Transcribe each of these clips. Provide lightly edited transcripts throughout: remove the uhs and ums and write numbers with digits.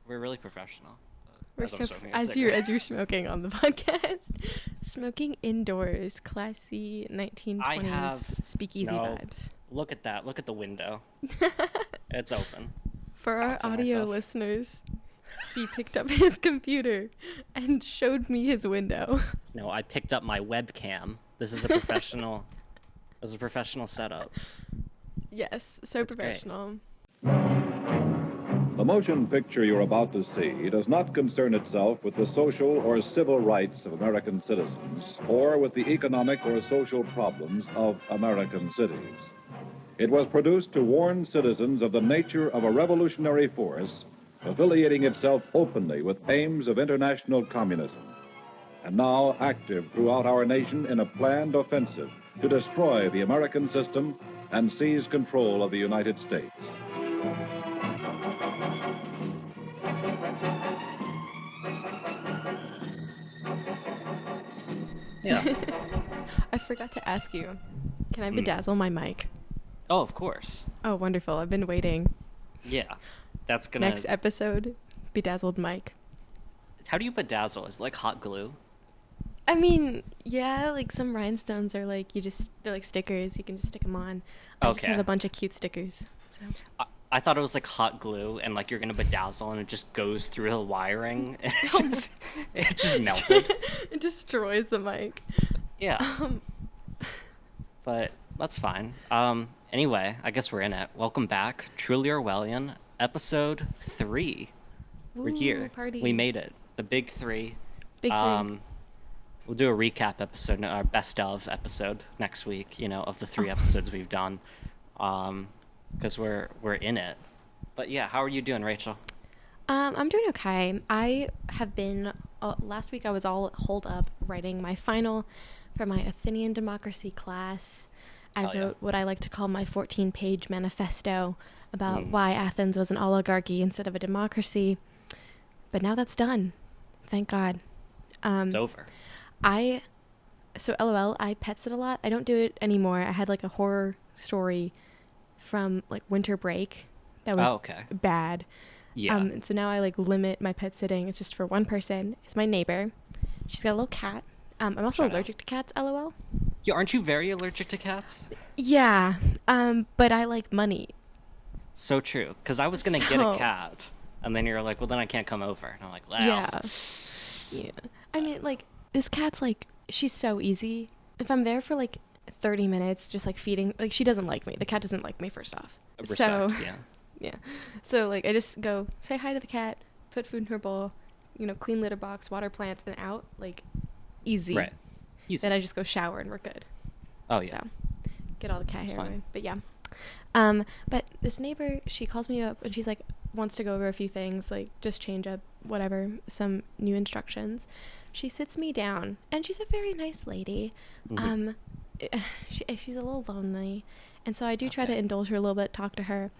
We're really professional. We're so as you're smoking on the podcast, smoking indoors, classy 1920s speakeasy vibes. Look at that. Look at the window. It's open. For our audio listeners, he picked up his computer and showed me his window. No, I picked up my webcam. This is a professional. This is a professional setup. Yes, so it's professional. Great. The motion picture you're about to see does not concern itself with the social or civil rights of American citizens or with the economic or social problems of American cities. It was produced to warn citizens of the nature of a revolutionary force affiliating itself openly with aims of international communism, and now active throughout our nation in a planned offensive to destroy the American system and seize control of the United States. Yeah. I forgot to ask you, can I bedazzle my mic? Oh, of course. Oh, wonderful. I've been waiting. Yeah. That's gonna... Next episode, bedazzled mic. How do you bedazzle? Is it like hot glue? I mean, yeah, like some rhinestones are like, they're like stickers. You can just stick them on. I just have a bunch of cute stickers. So. I thought it was like hot glue and like you're going to bedazzle and it just goes through the wiring. It just melted. It destroys the mic. Yeah. But that's fine. Anyway, I guess we're in it. Welcome back. Truly Orwellian, episode 3. We're here. Party. We made it. The big 3. Big 3. We'll do a recap episode, our best of episode next week, of the 3 episodes we've done. Because we're in it. But yeah, how are you doing, Rachel? I'm doing okay. I have been last week I was all holed up writing my final for my Athenian democracy class. I wrote what I like to call my 14-page manifesto about why Athens was an oligarchy instead of a democracy. But now that's done. Thank God. It's over. So LOL, I pet sit a lot. I don't do it anymore. I had like a horror story from like winter break that was bad. Yeah. And so now I like limit my pet sitting. It's just for one person. It's my neighbor. She's got a little cat. I'm also allergic to cats, LOL. Yeah, aren't you very allergic to cats? Yeah. But I like money. So true. Because I was going to get a cat. And then you're like, well, then I can't come over. And I'm like, wow. Yeah. I mean, like, this cat's like, she's so easy. If I'm there for like 30 minutes just like feeding, like she doesn't like me. The cat doesn't like me, first off. Respect, yeah. So like I just go say hi to the cat, put food in her bowl, clean litter box, water plants, and out, like easy. Right. Easy. Then I just go shower and we're good. Oh yeah. So get all the cat hair away. But yeah. But this neighbor, she calls me up and she's like wants to go over a few things, like just change up whatever, some new instructions. She sits me down and she's a very nice lady. Mm-hmm. She's a little lonely, and so I do try to indulge her a little bit, talk to her.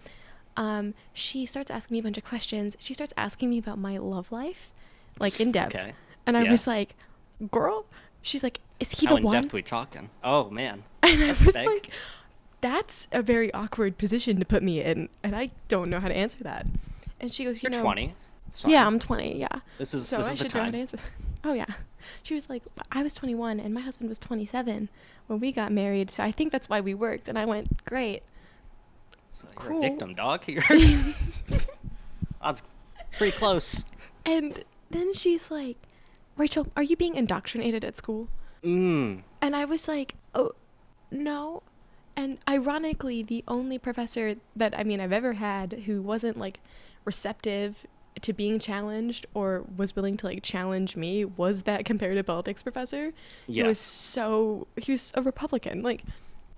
She starts asking me a bunch of questions. She starts asking me about my love life, like in depth. And I was like, girl, she's like, is he the one? How in depth we talking? Oh man. And I was like, that's a very awkward position to put me in, and I don't know how to answer that. And she goes, You're 20. Yeah, I'm 20, yeah. This is I should know how to answer. Oh yeah. She was like, I was 21 and my husband was 27 when we got married, so I think that's why we worked. And I went, great. So you're a victim, dog. That's pretty close. And then she's like, Rachel, are you being indoctrinated at school? And I was like, oh, no. And ironically, the only professor that I've ever had who wasn't like receptive to being challenged or was willing to like challenge me was that comparative politics professor. He was a Republican. Like,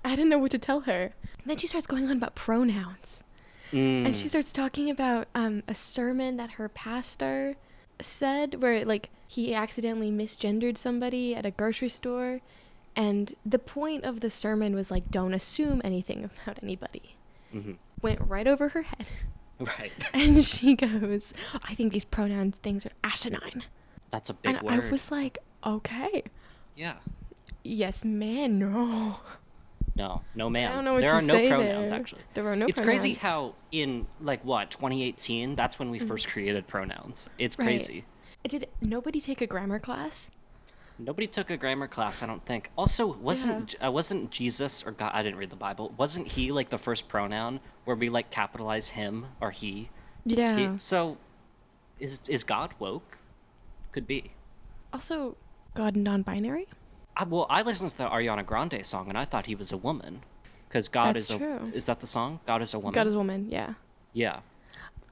I didn't know what to tell her. And then she starts going on about pronouns. And she starts talking about a sermon that her pastor said where like he accidentally misgendered somebody at a grocery store. And the point of the sermon was like, don't assume anything about anybody. Went right over her head. Right. And she goes, I think these pronoun things are asinine. That's a big word. And I was like, okay. Yeah. Yes, man, no. No, ma'am. I don't know what there you are no say pronouns, there. actually. There are no It's pronouns. crazy how in, like, what, 2018, that's when we first created pronouns. It's crazy. Did nobody take a grammar class? Nobody took a grammar class, I don't think. Also, wasn't Jesus, or God, I didn't read the Bible, wasn't he, like, the first pronoun where we, like, capitalize him or he? Yeah. So, is God woke? Could be. Also, God non-binary? Well, I listened to the Ariana Grande song, and I thought he was a woman. Because God That's true. Is that the song? God is a woman? God is a woman, yeah. Yeah.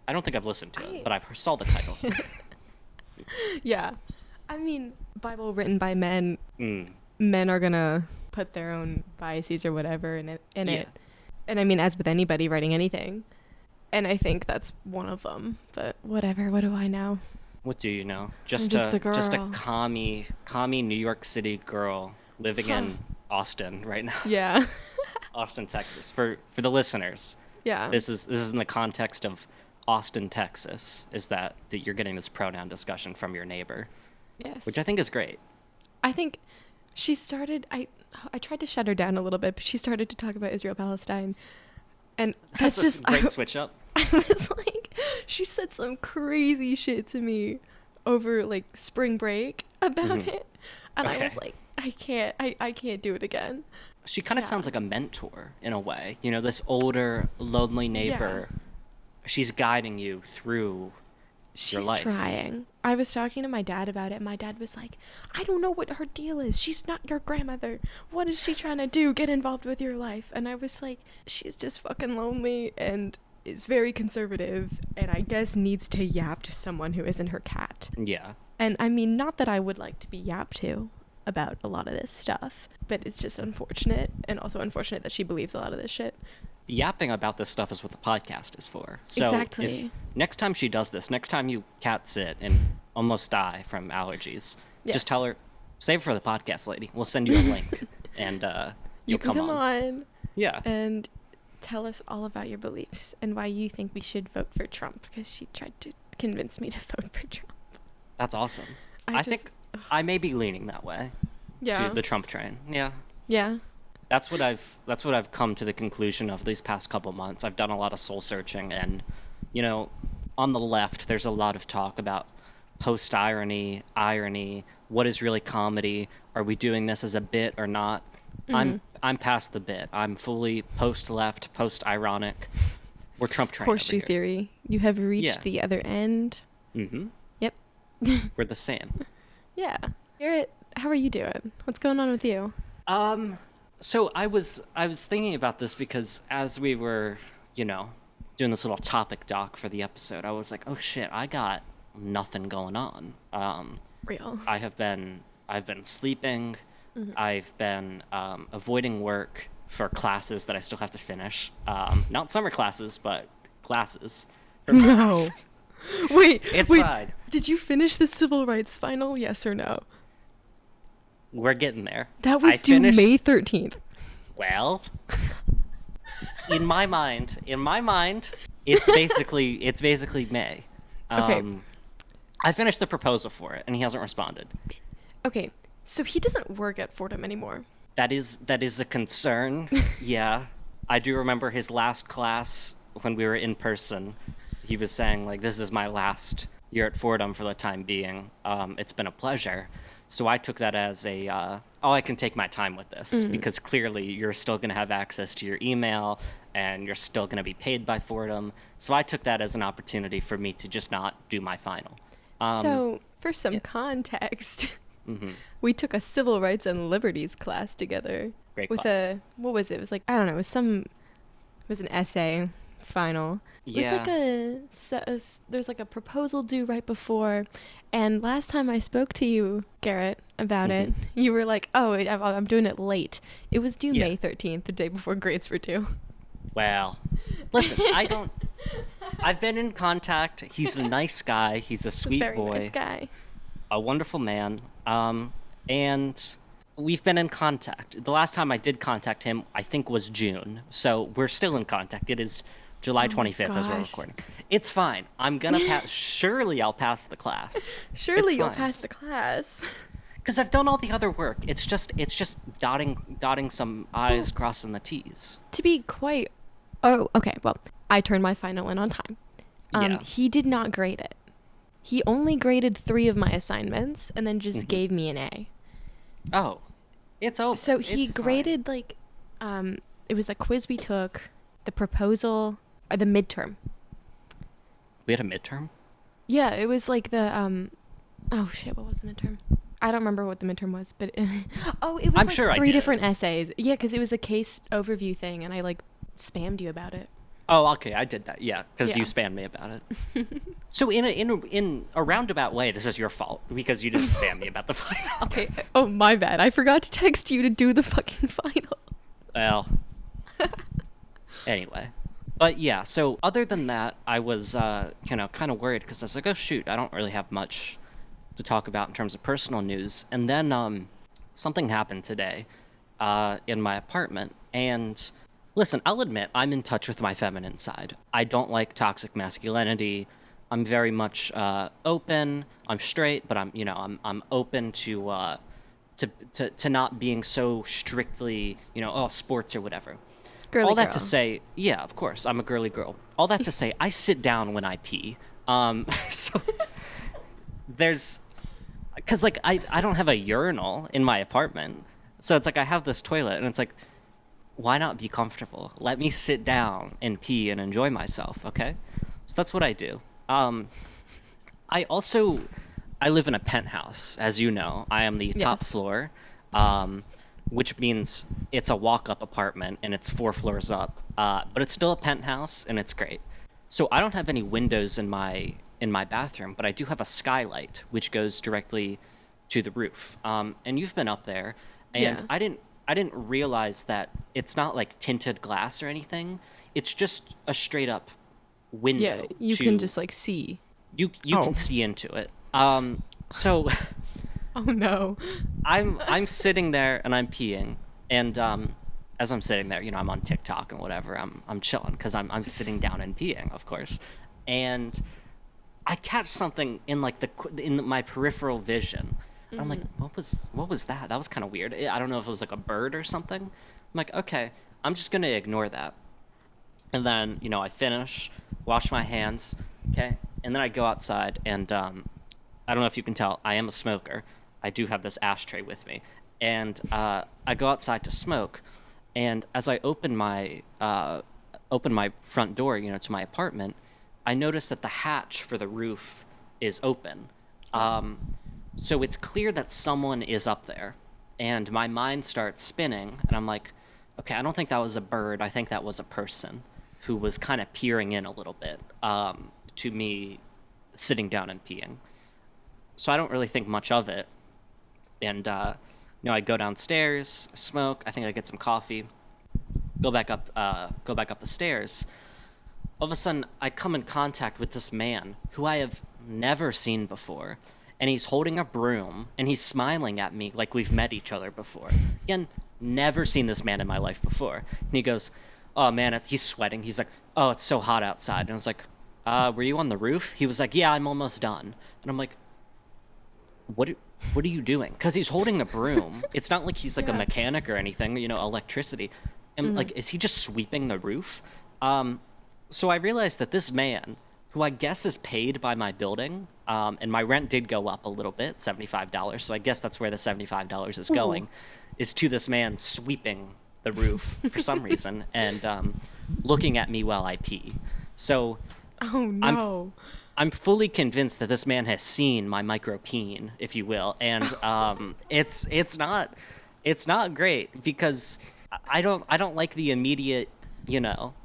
I don't think I've listened to it, but I saw the title. Yeah. I mean, Bible written by men, Mm. men are gonna put their own biases or whatever in it. Yeah. And I mean, as with anybody writing anything. And I think that's one of them. But whatever, what do I know? What do you know? just a Just a girl. commie New York City girl living in Austin right now. Yeah. Austin, Texas. For the listeners, Yeah. this is in the context of Austin, Texas. Is that you're getting this pronoun discussion from your neighbor, Yes. which I think is great. I think she started. I tried to shut her down a little bit, but she started to talk about Israel Palestine, and that's That's just a great switch up. I was like, she said some crazy shit to me over like spring break about it, and I was Okay. like, I can't do it again. She kind of Yeah. sounds like a mentor in a way. You know, this older, lonely neighbor. She's guiding you through your She's life. trying. I was talking to my dad about it, and my dad was like, I don't know what her deal is. She's not your grandmother. What is she trying to do? Get involved with your life. And I was like, she's just fucking lonely and is very conservative, and I guess needs to yap to someone who isn't her cat. Yeah. And I mean, not that I would like to be yapped to about a lot of this stuff, but it's just unfortunate, and also unfortunate that she believes a lot of this shit. Yapping about this stuff is what the podcast is for. So Exactly. next time she does this, next time you cat sit and almost die from allergies, Yes. just tell her, save it for the podcast, lady. We'll send you a link, and You you'll can come on Yeah. and tell us all about your beliefs and why you think we should vote for Trump, because she tried to convince me to vote for Trump. That's awesome. I I think I may be leaning that way Yeah. to the Trump train. Yeah. Yeah. That's what I've come to the conclusion of these past couple months. I've done a lot of soul searching, and you know, on the left there's a lot of talk about post irony, what is really comedy, are we doing this as a bit or not? I'm past the bit. I'm fully post left, post ironic. We're Trump train over Horseshoe here. theory. You have reached Yeah. the other end. Mhm. Yep. We're the same. Yeah. Garrett, how are you doing? What's going on with you? So I was thinking about this because as we were, you know, doing this little topic doc for the episode, I was like, oh shit, I got nothing going on. Real. I've been sleeping. I've been avoiding work for classes that I still have to finish. Not summer classes, but classes. No. Wait. It's wait. fine. Did you finish the civil rights final? Yes or no? We're getting there. That was I due finished- May 13th. Well, in my mind, it's basically May. Okay. I finished the proposal for it, and he hasn't responded. Okay. So he doesn't work at Fordham anymore. That is a concern. Yeah, I do remember his last class when we were in person. He was saying like, "This is my last year at Fordham for the time being. It's been a pleasure." So I took that as I can take my time with this because clearly you're still going to have access to your email and you're still going to be paid by Fordham. So I took that as an opportunity for me to just not do my final. So, for some context, we took a civil rights and liberties class together. Great with class. what was it? It was like, I don't know, it was an essay final. Yeah. With like there's like a proposal due right before. And last time I spoke to you, Garrett, about it, you were like, oh, I'm doing it late. It was due Yeah. May 13th, the day before grades were due. Well, listen, I've been in contact. He's a nice guy. He's a sweet Very boy. nice guy. A wonderful man. And we've been in contact. The last time I did contact him, I think, was June. So we're still in contact. It is July 25th as we're gosh. recording. It's fine. I'm going to pass. Surely I'll pass the class. Surely It's you'll fine. pass the class. Because I've done all the other work. It's just dotting some I's, crossing the T's. To be quite... Oh, okay, well, I turned my final in on time. Yeah. He did not grade it. He only graded 3 of my assignments and then just gave me an A. Oh, it's over. So he It's graded, like, it was the quiz we took, the proposal, or the midterm. We had a midterm? Yeah, it was like the, oh shit, what was the midterm? I don't remember what the midterm was, but, oh, it was I'm like sure I 3 did. different essays. Yeah, because it was the case overview thing, and I, like, spammed you about it. Oh, okay, I did that. Yeah, because Yeah. you spammed me about it. So in a roundabout way, this is your fault because you didn't spam me about the final. Okay, oh, my bad. I forgot to text you to do the fucking final. Well, anyway. But yeah, so other than that, I was kind of worried because I was like, oh shoot, I don't really have much to talk about in terms of personal news. And then something happened today in my apartment. And listen, I'll admit I'm in touch with my feminine side. I don't like toxic masculinity. I'm very much open. I'm straight, but I'm open to not being so strictly, sports or whatever. Girly All that girl. to say, yeah, of course, I'm a girly girl. All that to say, I sit down when I pee. So there's, because like I don't have a urinal in my apartment, so it's like I have this toilet, and it's like, why not be comfortable? Let me sit down and pee and enjoy myself, okay? So that's what I do. I live in a penthouse, as you know. I am the top Yes. floor. Which means it's a walk-up apartment and it's 4 floors up, but it's still a penthouse and it's great. So I don't have any windows in my bathroom, but I do have a skylight which goes directly to the roof. And you've been up there, and Yeah. I didn't realize that it's not like tinted glass or anything. It's just a straight up window. Yeah, you can just, like, see. you Oh. can see into it. So. Oh, no. I'm sitting there and I'm peeing, and as I'm sitting there, I'm on TikTok and whatever. I'm chilling because I'm sitting down and peeing, of course, and I catch something in like my peripheral vision. And I'm like, what was that? That was kind of weird. I don't know if it was like a bird or something. I'm like, okay, I'm just gonna ignore that. And then I finish, wash my hands, okay, and then I go outside and I don't know if you can tell, I am a smoker. I do have this ashtray with me, and I go outside to smoke, and as I open my front door, to my apartment, I notice that the hatch for the roof is open. So it's clear that someone is up there, and my mind starts spinning, and I'm like, okay, I don't think that was a bird. I think that was a person who was kind of peering in a little bit to me sitting down and peeing. So I don't really think much of it. And, I go downstairs, smoke, I think I get some coffee, go back up the stairs. All of a sudden, I come in contact with this man who I have never seen before. And he's holding a broom, and he's smiling at me like we've met each other before. Again, never seen this man in my life before. And he goes, oh, man, he's sweating. He's like, oh, it's so hot outside. And I was like, were you on the roof? He was like, yeah, I'm almost done. And I'm like, what are you doing? Because he's holding a broom. It's not like he's like a mechanic or anything, electricity. And like, is he just sweeping the roof? So I realized that this man, who I guess is paid by my building, and my rent did go up a little bit, $75. So I guess that's where the $75 is going, is to this man sweeping the roof for some reason and looking at me while I pee. So Oh, no. I'm fully convinced that this man has seen my micropeen, if you will, and it's not great because I don't like the immediate,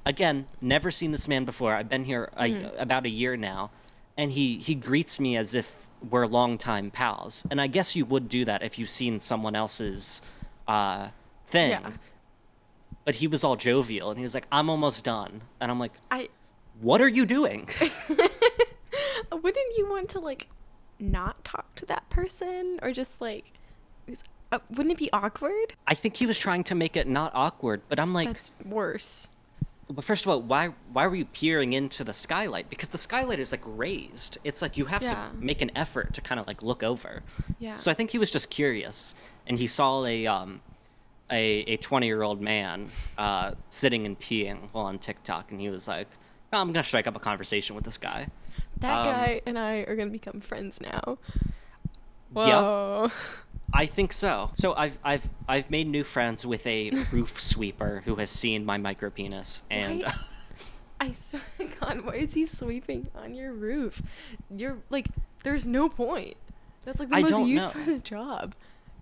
again, never seen this man before. I've been here about a year now, and he greets me as if we're longtime pals, and I guess you would do that if you've seen someone else's thing. Yeah. But he was all jovial, and he was like, "I'm almost done," and I'm like, I "What are you doing?" wouldn't you want to, like, not talk to that person, or just, like, wouldn't it be awkward? I think he was trying to make it not awkward, but I'm like, That's worse. But first of all, why were you peering into the skylight? Because the skylight is like raised. It's like you have Yeah. to make an effort to kind of like look over. Yeah. So I think he was just curious, and he saw a 20-year-old man sitting and peeing while on TikTok, and he was like, oh, I'm gonna strike up a conversation with this guy. That guy and I are gonna become friends now. Yeah. Whoa. I think so. So I've made new friends with a roof sweeper who has seen my micro penis, and Why- I swear to God, why is he sweeping on your roof? You're like, there's no point. That's like the I most don't know. useless job.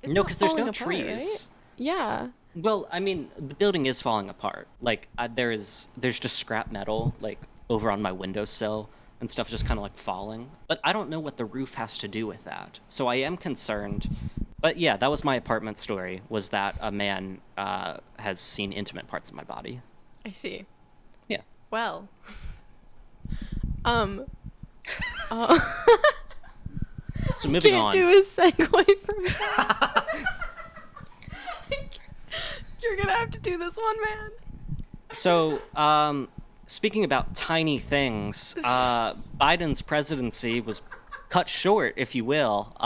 It's no, not because there's falling no apart, trees. right? Yeah. Well, I mean, the building is falling apart. Like there's just scrap metal like over on my windowsill and stuff just kind of like falling. But I don't know what the roof has to do with that. So I am concerned. But yeah, that was my apartment story, was that a man has seen intimate parts of my body. I see. Yeah. Well. So moving Can't on. do a segue from that. You're gonna have to do this one, man. So, speaking about tiny things, Biden's presidency was cut short, if you will.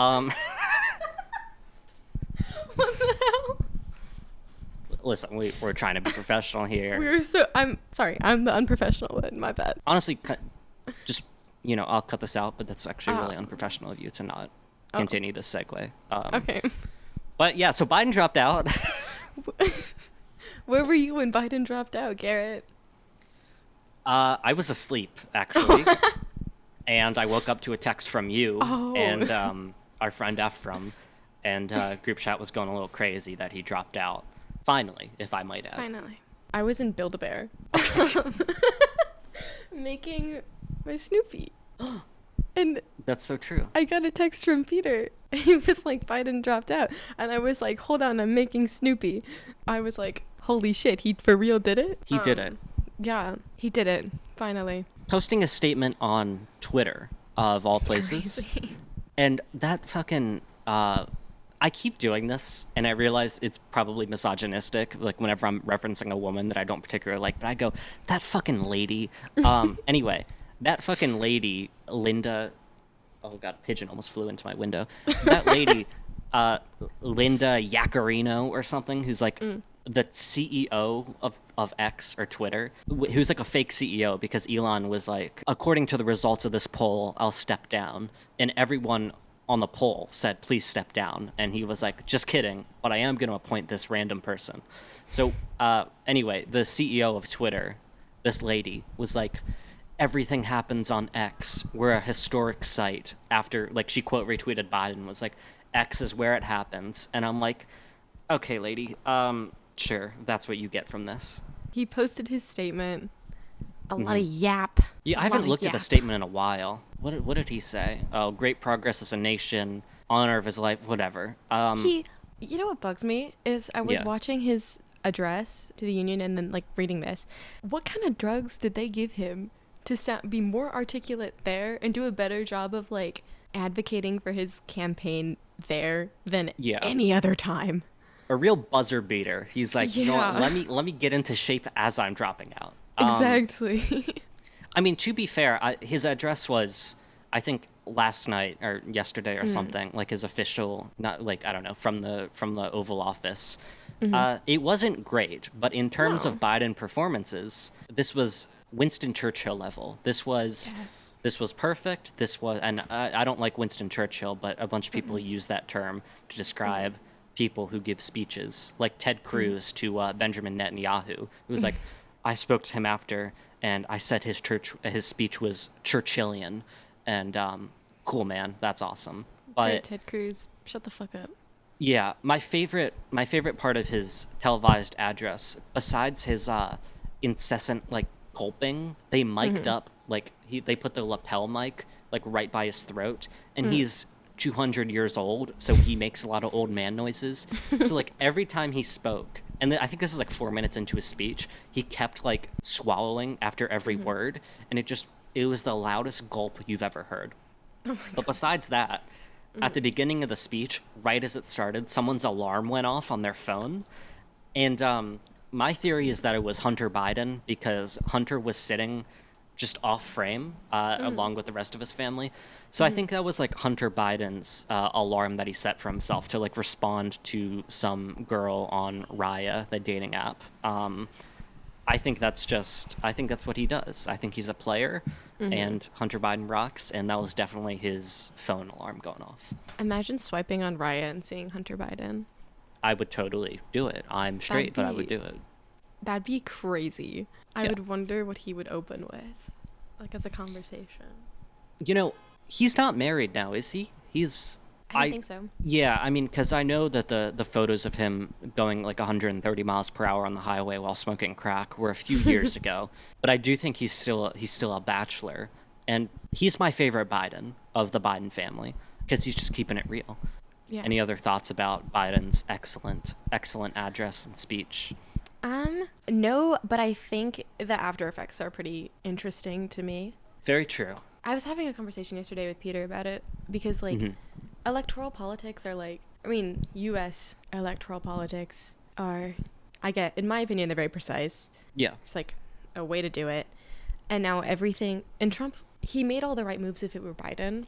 What the hell? Listen, we're trying to be professional here. I'm sorry, I'm the unprofessional one, my bad. Honestly, just, I'll cut this out, but that's actually really unprofessional of you to not continue this segue. Okay. But yeah, so Biden dropped out. Where were you when Biden dropped out, Garrett? I was asleep, actually. And I woke up to a text from you and our friend Ephraim, and group chat was going a little crazy that he dropped out. Finally, if I might add. Finally. I was in Build-A-Bear. Making my Snoopy. And That's so true. I got a text from Peter. He was like, Biden dropped out. And I was like, hold on, I'm making Snoopy. I was like, holy shit, he for real did it? He did it. Yeah, he did it. Finally. Posting a statement on Twitter, of all places. Crazy. And that fucking... I keep doing this, and I realize it's probably misogynistic, like whenever I'm referencing a woman that I don't particularly like, but I go, that fucking lady. Anyway, that fucking lady, Linda... Oh god, a pigeon almost flew into my window. That lady, Linda Yaccarino or something, who's like the CEO of X or Twitter, who's like a fake CEO because Elon was like, according to the results of this poll, I'll step down. And everyone on the poll said, please step down. And he was like, just kidding, but I am going to appoint this random person. So anyway, the CEO of Twitter, this lady, was like, everything happens on X. We're a historic site. After, like, she quote retweeted Biden, was like, X is where it happens. And I'm like, okay, lady, sure, that's what you get from this. He posted his statement. A lot of yap. Yeah, I haven't looked at the statement in a while. What did he say? Oh, great progress as a nation, honor of his life, whatever. You know what bugs me is I was watching his address to the union and then like reading this. What kind of drugs did they give him to be more articulate there and do a better job of like advocating for his campaign there than any other time? A real buzzer beater. He's like, you know what, let me get into shape as I'm dropping out. Exactly. I mean, to be fair, his address was, I think, last night or yesterday or something, like his official, not like, I don't know, from the Oval Office. It wasn't great, but in terms of Biden performances, this was Winston Churchill level. This was perfect. And I don't like Winston Churchill, but a bunch of people use that term to describe people who give speeches, like Ted Cruz to Benjamin Netanyahu, who was like, I spoke to him after, and I said his speech was Churchillian, and cool, man, that's awesome. But Great, Ted Cruz, shut the fuck up. Yeah, my favorite part of his televised address, besides his incessant like gulping, they mic'd up like they put the lapel mic like right by his throat, and he's 200 years old, so he makes a lot of old man noises. So like every time he spoke, and then I think this is like 4 minutes into his speech, he kept like swallowing after every word, and it was the loudest gulp you've ever heard. But besides that, at the beginning of the speech, right as it started, someone's alarm went off on their phone, and My theory is that it was Hunter Biden because Hunter was sitting just off frame along with the rest of his family. So I think that was like Hunter Biden's alarm that he set for himself to like respond to some girl on Raya, the dating app. I think that's what he does. I think he's a player, and Hunter Biden rocks, and that was definitely his phone alarm going off. Imagine swiping on Raya and seeing Hunter Biden. I would totally do it. I'm straight, but I would do it. That'd be crazy. I Yeah. would wonder what he would open with, like as a conversation. You know, he's not married now, is he? I don't think so. Yeah, I mean, because I know that the photos of him going like 130 miles per hour on the highway while smoking crack were a few years ago. But I do think he's still a bachelor, and he's my favorite Biden of the Biden family because he's just keeping it real. Yeah. Any other thoughts about Biden's excellent address and speech? No, but I think the after effects are pretty interesting to me. Very true. I was having a conversation yesterday with Peter about it because, like, electoral politics are like, I mean, U.S. electoral politics are, in my opinion, they're very precise. Yeah. It's like a way to do it. And now everything, and Trump, he made all the right moves if it were Biden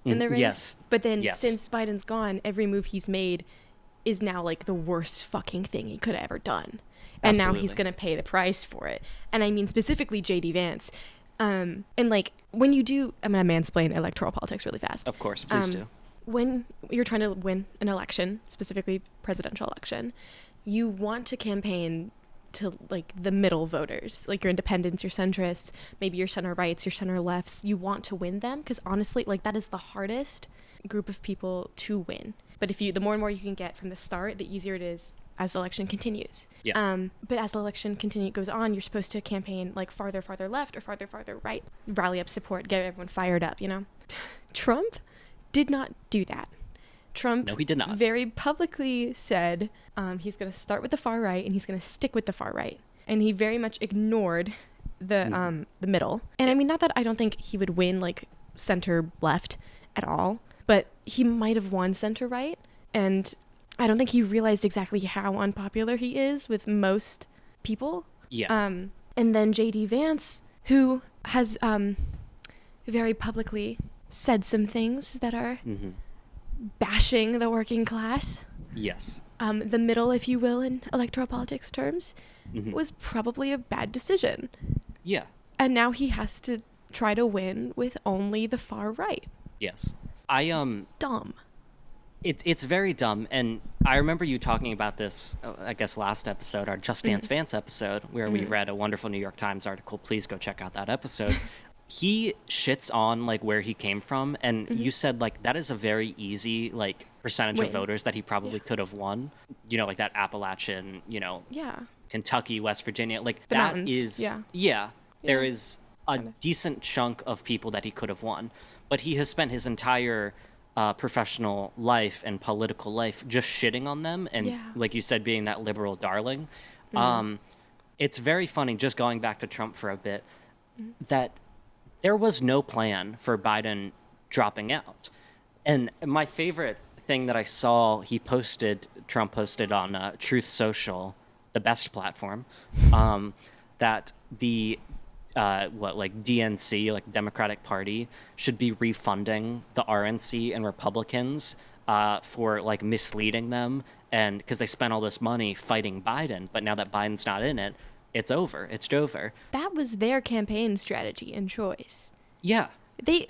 in the race. Yes. But then Yes. since Biden's gone, every move he's made is now like the worst fucking thing he could have ever done. And now he's Absolutely. going to pay the price for it. And I mean specifically JD Vance. And like when you do, I'm going to mansplain electoral politics really fast. Of course, please do. When you're trying to win an election, specifically presidential election, you want to campaign to like the middle voters, like your independents, your centrists, maybe your center rights, your center lefts. You want to win them because honestly, like that is the hardest group of people to win. But the more and more you can get from the start, the easier it is as the election continues. Yeah. But as the election goes on, you're supposed to campaign like farther left or farther right, rally up support, get everyone fired up, you know? Trump did not do that. Trump No, he did not. very publicly said he's going to start with the far right and he's going to stick with the far right. And he very much ignored the middle. And I mean, not that I don't think he would win like center left at all, but he might have won center right. And I don't think he realized exactly how unpopular he is with most people. Yeah. And then JD Vance, who has very publicly said some things that are bashing the working class, Yes. the middle, if you will, in electoral politics terms, was probably a bad decision. Yeah. And now he has to try to win with only the far right. Yes. Dumb. It's very dumb, and I remember you talking about this, I guess, last episode, our Just Dance Vance episode, where we read a wonderful New York Times article. Please go check out that episode. He shits on, like, where he came from, and you said, like, that is a very easy, like, percentage of Win. voters that he probably could have won. You know, like that Appalachian, you know, Yeah. Kentucky, West Virginia. Like, The that mountains, is... yeah. There is a decent chunk of people that he could have won. But he has spent his entire... professional life and political life just shitting on them and like you said, being that liberal darling. It's very funny, just going back to Trump for a bit, that there was no plan for Biden dropping out. And my favorite thing that I saw Trump posted on Truth Social, the best platform, that the DNC, like Democratic Party, should be refunding the RNC and Republicans for like misleading them, and because they spent all this money fighting Biden, but now that Biden's not in it, it's over. It's Jover. That was their campaign strategy and choice. Yeah. They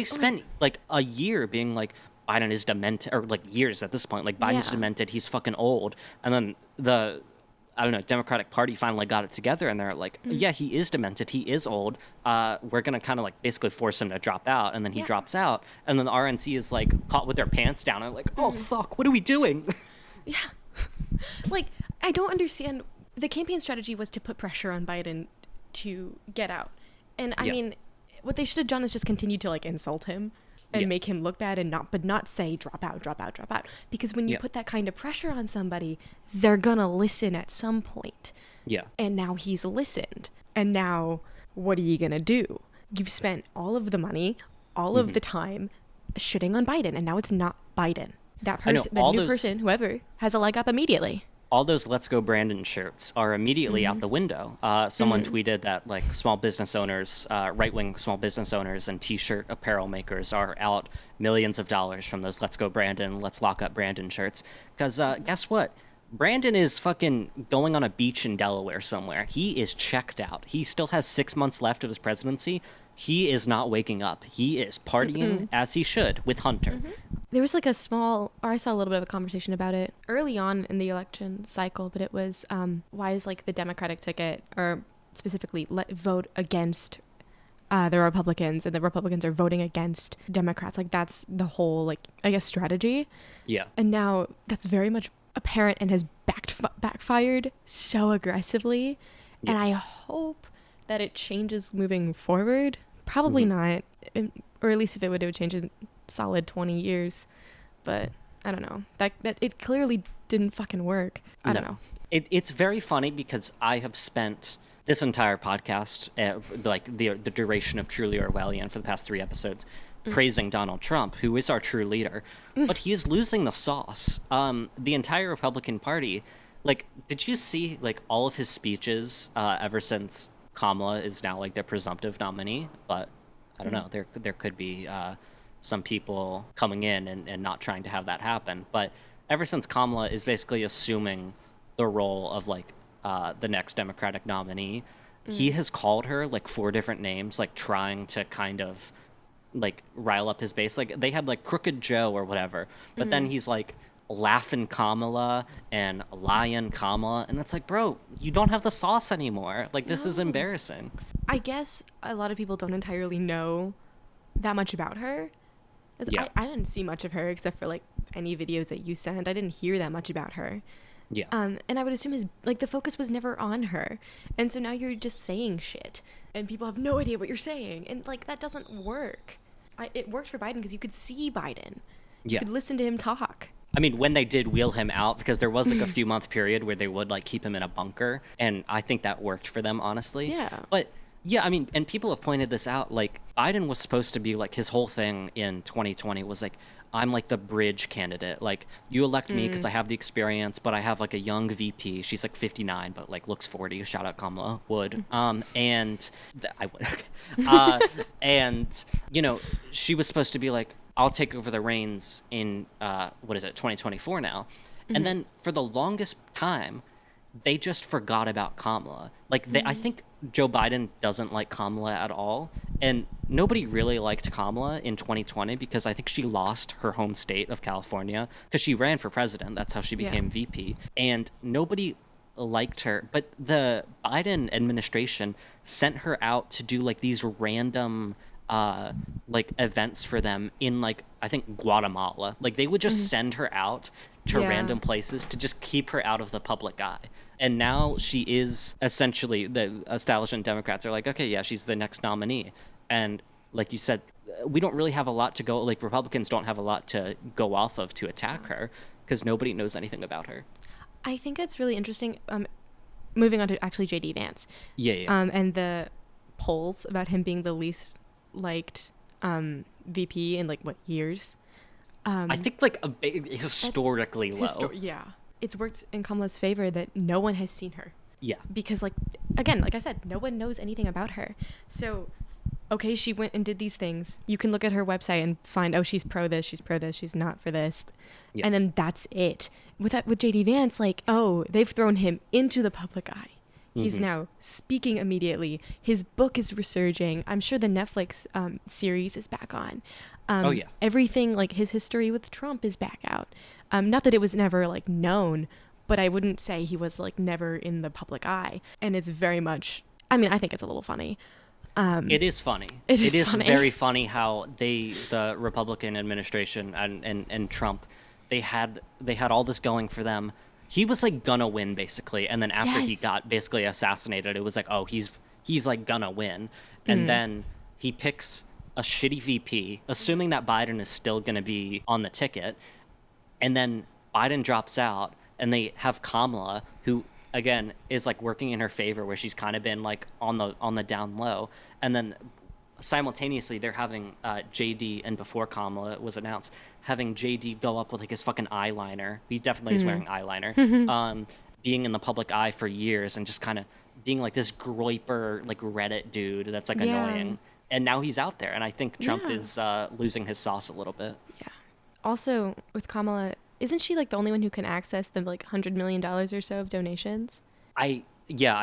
spent like a year being like, Biden is demented, or like years at this point, like Biden's demented, he's fucking old. And then the Democratic Party finally got it together, and they're like, yeah, he is demented, he is old. We're going to kind of like basically force him to drop out, and then he drops out. And then the RNC is like caught with their pants down and like, oh, fuck, what are we doing? Yeah. Like, I don't understand. The campaign strategy was to put pressure on Biden to get out. And I mean, what they should have done is just continued to like insult him and make him look bad and not say drop out. Because when you put that kind of pressure on somebody, they're gonna listen at some point. Yeah. And now he's listened. And now what are you gonna do? You've spent all of the money, all of the time shitting on Biden, and now it's not Biden. That person, the new person, whoever, has a leg up immediately. all those Let's Go Brandon shirts are immediately out the window. Someone tweeted that like small business owners, right-wing small business owners and t-shirt apparel makers are out millions of dollars from those Let's Go Brandon, Let's Lock Up Brandon shirts. Because guess what? Brandon is fucking going on a beach in Delaware somewhere. He is checked out. He still has 6 months left of his presidency. He is not waking up. He is partying as he should with Hunter. There was like I saw a little bit of a conversation about it early on in the election cycle, but it was why is like the Democratic ticket, or specifically vote against the Republicans, and the Republicans are voting against Democrats. Like that's the whole, like, I guess, strategy. Yeah. And now that's very much apparent and has backfired so aggressively. Yeah. And I hope that it changes moving forward. Probably not, or at least if it would change in solid 20 years. But I don't know. That it clearly didn't fucking work. I don't know. It's very funny because I have spent this entire podcast, like the duration of Truly Orwellian for the past 3 episodes, praising Donald Trump, who is our true leader, but he is losing the sauce. The entire Republican Party, like, did you see like all of his speeches ever since Kamala is now like their presumptive nominee? But I don't know, there could be some people coming in and not trying to have that happen. But ever since Kamala is basically assuming the role of like the next Democratic nominee, he has called her like 4 different names, like trying to kind of like rile up his base. Like they had like Crooked Joe or whatever, but then he's like Laughing Kamala and Lion Kamala, and it's like, bro, you don't have the sauce anymore. Like this is embarrassing. I guess a lot of people don't entirely know that much about her. Yeah. I didn't see much of her except for like any videos that you sent. I didn't hear that much about her. Yeah. And I would assume the focus was never on her. And so now you're just saying shit and people have no idea what you're saying. And like, that doesn't work. It worked for Biden because you could see Biden. You could listen to him talk. I mean, when they did wheel him out, because there was like a few month period where they would like keep him in a bunker, and I think that worked for them, honestly. Yeah. But yeah, I mean, and people have pointed this out, like Biden was supposed to be like, his whole thing in 2020 was like, I'm like the bridge candidate. Like, you elect me because I have the experience, but I have like a young VP. She's like 59, but like looks 40. Shout out Kamala. Would. And I would. And, you know, she was supposed to be like, I'll take over the reins in, 2024 now. And then for the longest time, they just forgot about Kamala. Like, I think Joe Biden doesn't like Kamala at all. And nobody really liked Kamala in 2020 because I think she lost her home state of California because she ran for president. That's how she became VP. And nobody liked her. But the Biden administration sent her out to do like these random like events for them in like, I think Guatemala. Like they would just send her out to random places to just keep her out of the public eye. And now she is essentially, the establishment Democrats are like, okay, yeah, she's the next nominee. And like you said, we don't really have a lot to go, like Republicans don't have a lot to go off of to attack her because nobody knows anything about her. I think it's really interesting. Moving on to actually JD Vance. And the polls about him being the least liked VP in like what years? I think like historically low. It's worked in Kamala's favor that no one has seen her. Yeah. Because like, again, like I said, no one knows anything about her. So, okay, she went and did these things. You can look at her website and find, oh, she's pro this, she's not for this. Yeah. And then that's it. With JD Vance, like, oh, they've thrown him into the public eye. He's now speaking immediately. His book is resurging. I'm sure the Netflix series is back on. Everything, like his history with Trump is back out. Not that it was never like known, but I wouldn't say he was like never in the public eye. And it's very much, I mean, I think it's a little funny. It is funny. It is funny. Very funny how the Republican administration and Trump, they had all this going for them. He was like gonna win basically, and then after he got basically assassinated, it was like, oh, he's like gonna win, and then he picks a shitty VP, assuming that Biden is still gonna be on the ticket, and then Biden drops out, and they have Kamala, who again is like working in her favor, where she's kind of been like on the down low, and then simultaneously they're having JD, and before Kamala was announced, having JD go up with like his fucking eyeliner. He definitely is wearing eyeliner. Being in the public eye for years and just kind of being like this groiper, like Reddit dude that's like annoying. And now he's out there, and I think Trump is losing his sauce a little bit. Yeah. Also, with Kamala, isn't she like the only one who can access the like $100 million or so of donations? I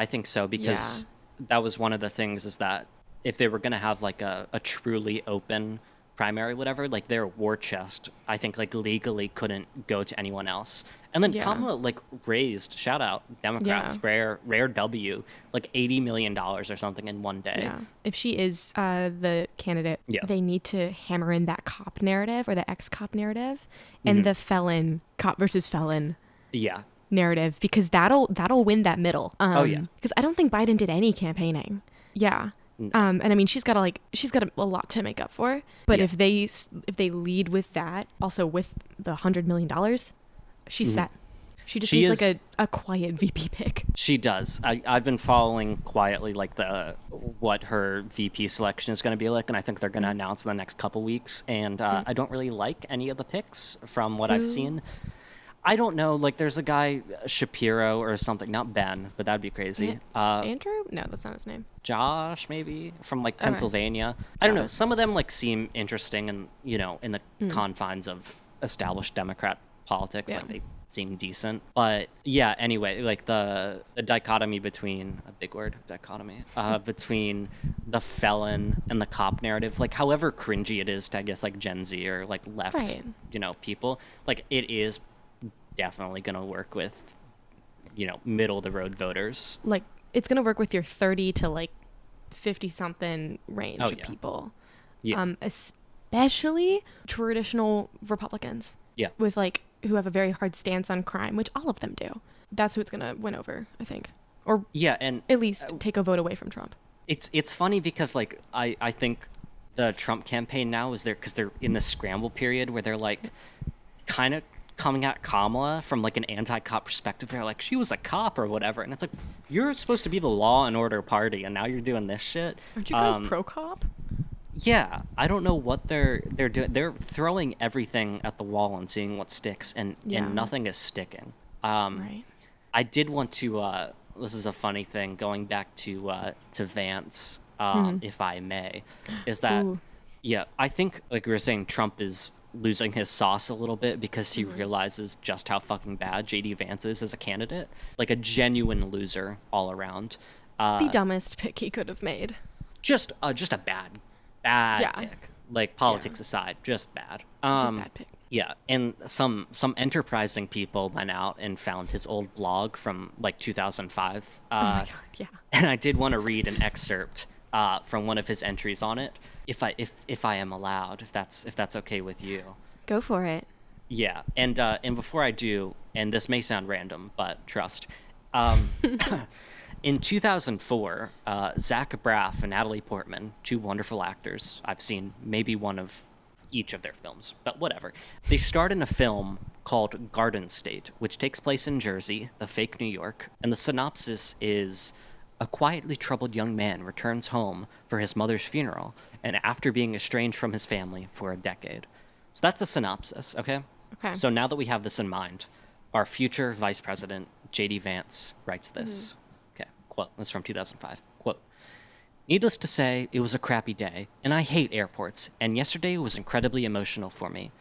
think so, because that was one of the things, is that if they were going to have like a truly open primary, whatever, like their war chest, I think like legally couldn't go to anyone else. And then Kamala like raised, shout out Democrats, rare W, like $80 million or something in one day. Yeah. If she is the candidate, they need to hammer in that cop narrative or the ex-cop narrative and the felon, cop versus felon narrative, because that'll win that middle. Because I don't think Biden did any campaigning. Yeah. No. And I mean, she's got a lot to make up for. But if they lead with that, also with the $100 million, she's set. She just needs like a quiet VP pick. She does. I've been following quietly like what her VP selection is going to be like, and I think they're going to announce in the next couple weeks. And I don't really like any of the picks from what I've seen. I don't know. Like, there's a guy, Shapiro or something. Not Ben, but that'd be crazy. Andrew? No, that's not his name. Josh, maybe, from like Pennsylvania. I don't know. Some of them like seem interesting, and in the confines of established Democrat politics, like they seem decent. But yeah, anyway, like the dichotomy between a big word dichotomy between the felon and the cop narrative, like however cringy it is to, I guess, like Gen Z or like left, people, like it is definitely going to work with, middle of the road voters. Like, it's going to work with your 30 to like 50 something range of people. Yeah. Especially traditional Republicans. Yeah. With like, who have a very hard stance on crime, which all of them do. That's who it's going to win over, I think. Or and at least take a vote away from Trump. It's funny because like, I think the Trump campaign now is there because they're in the scramble period where they're like kind of coming at Kamala from like an anti-cop perspective. They're like, she was a cop or whatever, and it's like, you're supposed to be the law and order party, and now you're doing this shit. Aren't you guys pro-cop? Yeah, I don't know what they're doing. They're throwing everything at the wall and seeing what sticks, and nothing is sticking. Right. I did want to. This is a funny thing. Going back to Vance, if I may, is that I think, like we were saying, Trump is losing his sauce a little bit because he realizes just how fucking bad JD Vance is as a candidate. Like a genuine loser all around. The dumbest pick he could have made. Just a bad pick. Like politics aside, just bad. Just bad pick. Yeah, and some enterprising people went out and found his old blog from like 2005. Oh my God, yeah. And I did want to read an excerpt from one of his entries on it, if I am allowed, if that's okay with you. Go for it. Yeah, and before I do, and this may sound random, but trust. In 2004, Zach Braff and Natalie Portman, two wonderful actors, I've seen maybe one of each of their films, but whatever. They starred in a film called Garden State, which takes place in Jersey, the fake New York, and the synopsis is: a quietly troubled young man returns home for his mother's funeral, and after being estranged from his family for a decade. So that's a synopsis, okay? Okay. So now that we have this in mind, our future vice president, J.D. Vance, writes this. Okay, quote. This is from 2005. Quote, needless to say, it was a crappy day, and I hate airports, and yesterday was incredibly emotional for me.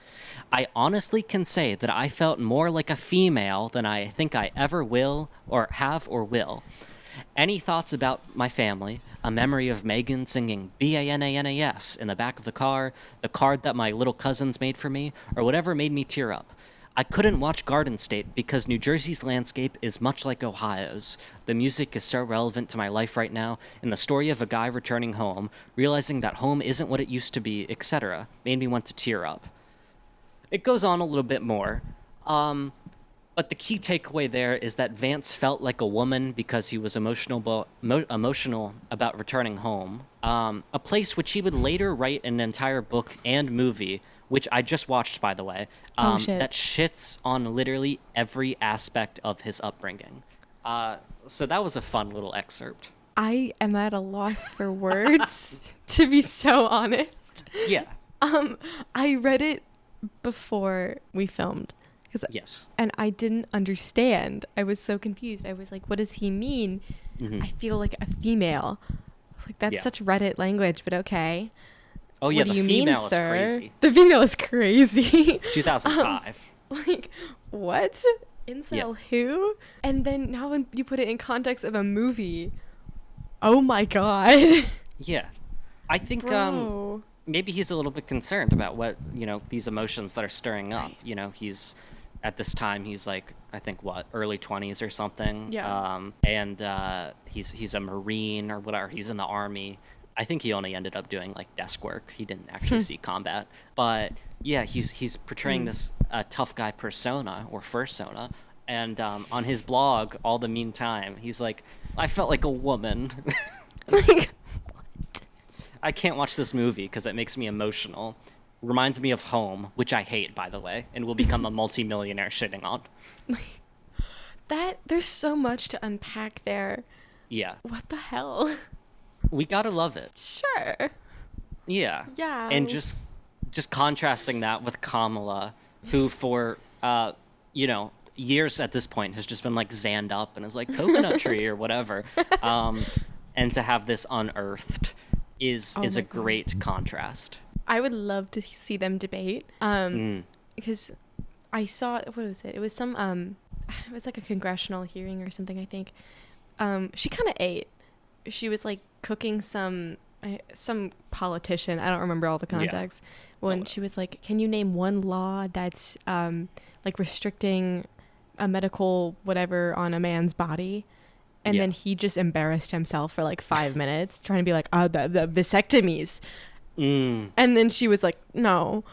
I honestly can say that I felt more like a female than I think I ever will, or have or will. Any thoughts about my family, a memory of Megan singing BANANAS in the back of the car, the card that my little cousins made for me, or whatever made me tear up. I couldn't watch Garden State because New Jersey's landscape is much like Ohio's. The music is so relevant to my life right now, and the story of a guy returning home, realizing that home isn't what it used to be, etc., made me want to tear up. It goes on a little bit more. But the key takeaway there is that Vance felt like a woman because he was emotional about returning home, a place which he would later write an entire book and movie, which I just watched, by the way, that shits on literally every aspect of his upbringing. So that was a fun little excerpt. I am at a loss for words, to be so honest. Yeah. I read it before we filmed. Yes. And I didn't understand. I was so confused. I was like, what does he mean? Mm-hmm. I feel like a female. I was like, that's Yeah. such Reddit language, but okay. Oh, yeah, What do the you female mean, is sir? crazy. The female is crazy. 2005. Like, what? Incel Yeah. who? And then now when you put it in context of a movie, oh my God. Yeah. I think Bro. maybe he's a little bit concerned about what, these emotions that are stirring up. Right. He's at this time he's like, I think early 20s or something. Yeah. And he's a Marine or whatever. He's in the Army. I think he only ended up doing like desk work. He didn't actually see combat. But yeah, he's portraying this tough guy persona or fursona. And on his blog, all the meantime, he's like, I felt like a woman. Like, I can't watch this movie because it makes me emotional. Reminds me of Home, which I hate, by the way, and will become a multimillionaire shitting on. there's so much to unpack there. Yeah. What the hell? We gotta love it. Sure. Yeah. Yeah. And just contrasting that with Kamala, who for, years at this point has just been like zanned up and is like coconut tree or whatever. And to have this unearthed is my a God. great contrast. I would love to see them debate. Because I saw, what was it? It was some, it was like a congressional hearing or something, I think. She kind of ate. She was like cooking some politician. I don't remember all the context. When she was like, can you name one law that's like restricting a medical whatever on a man's body? And then he just embarrassed himself for like 5 minutes trying to be like, the vasectomies. And then she was like, no.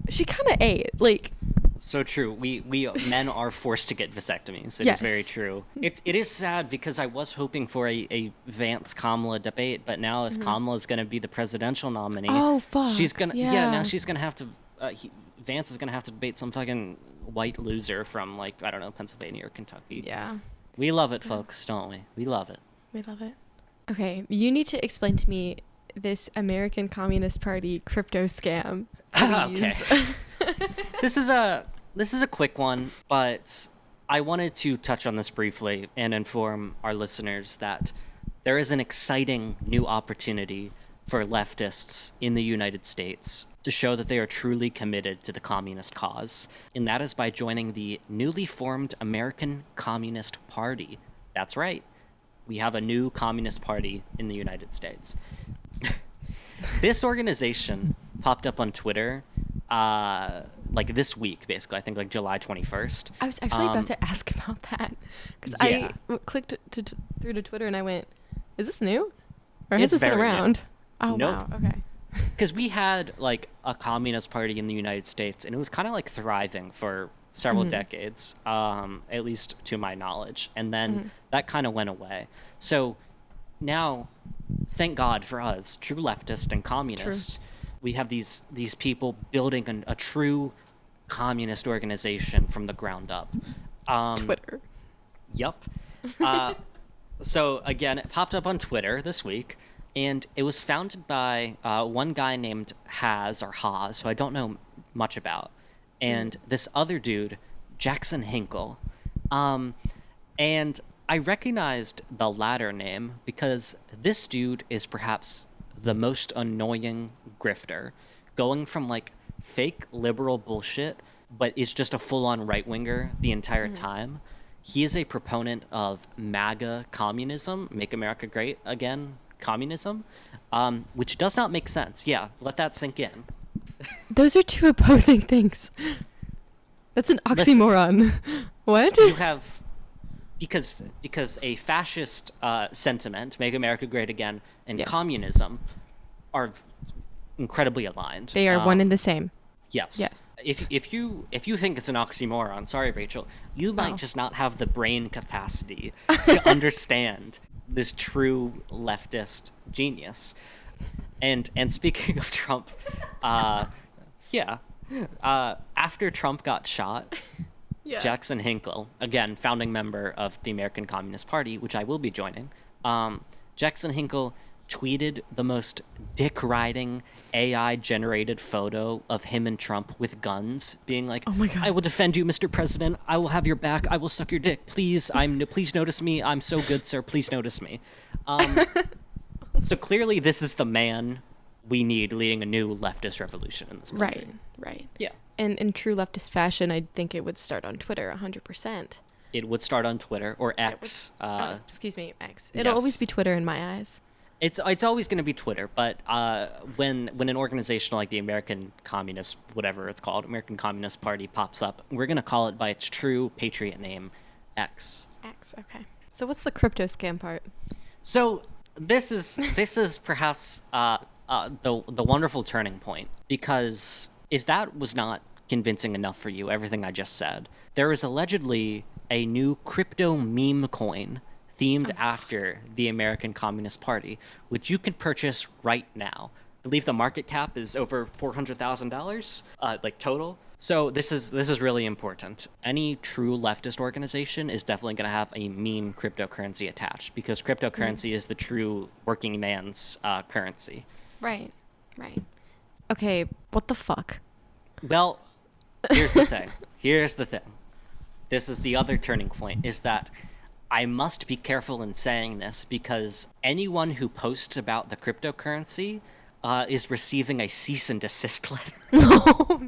She kind of ate. Like, so true. We men are forced to get vasectomies. It Yes. is very true. It is sad because I was hoping for a Vance Kamala debate, but now if Kamala is going to be the presidential nominee, oh fuck, she's gonna yeah. now she's gonna have to Vance is gonna have to debate some fucking white loser from like I don't know Pennsylvania or Kentucky. Yeah, We love it, folks, don't we? We love it. we love it. Okay, you need to explain to me this American Communist Party crypto scam, please. Okay. This is a quick one, but I wanted to touch on this briefly and inform our listeners that there is an exciting new opportunity for leftists in the United States to show that they are truly committed to the communist cause, and that is by joining the newly formed American Communist Party. That's right. We have a new Communist Party in the United States. This organization popped up on Twitter like this week, basically. I think like July 21st. I was actually about to ask about that because Yeah. I clicked through to Twitter and I went, "Is this new, or It's has this been very new. around?" Oh Nope. wow, okay. Because we had like a communist party in the United States, and it was kind of like thriving for several decades, at least to my knowledge. And then that kind of went away. So now, thank God for us, true leftists and communists, we have these people building a true communist organization from the ground up. Twitter. Yep. So again, it popped up on Twitter this week, and it was founded by one guy named Haz, who I don't know much about, and this other dude, Jackson Hinkle. And I recognized the latter name because this dude is perhaps the most annoying grifter, going from like fake liberal bullshit, but is just a full-on right-winger the entire time. He is a proponent of MAGA communism, Make America Great Again communism, which does not make sense. Yeah, let that sink in. Those are two opposing things. That's an oxymoron. What? You have because a fascist sentiment, Make America Great Again, and Yes. communism are incredibly aligned. They are one and the same. Yes. Yes. If you think it's an oxymoron, sorry, Rachel, you might Oh. just not have the brain capacity to understand this true leftist genius. And speaking of Trump, after Trump got shot, Yeah. Jackson Hinkle, again, founding member of the American Communist Party, which I will be joining, Jackson Hinkle tweeted the most dick-riding AI-generated photo of him and Trump with guns, being like, Oh my God. I will defend you, Mr. President. I will have your back. I will suck your dick. Please, please notice me. I'm so good, sir. Please notice me. So clearly this is the man we need leading a new leftist revolution in this country. Right. Yeah. And in true leftist fashion, I think it would start on Twitter 100%. It would start on Twitter or X. Excuse me, X. It'll always be Twitter in my eyes. It's always going to be Twitter, but when an organization like the American Communist, whatever it's called, American Communist Party pops up, we're going to call it by its true patriot name, X. X, okay. So what's the crypto scam part? So this is perhaps the wonderful turning point, because if that was not convincing enough for you, everything I just said, there is allegedly a new crypto meme coin themed after the American Communist Party, which you can purchase right now. I believe the market cap is over $400,000, like total. So this is really important. Any true leftist organization is definitely going to have a meme cryptocurrency attached, because cryptocurrency is the true working man's currency. Right. Okay, what the fuck? Well, here's the thing. This is the other turning point, is that I must be careful in saying this, because anyone who posts about the cryptocurrency is receiving a cease and desist letter. Oh,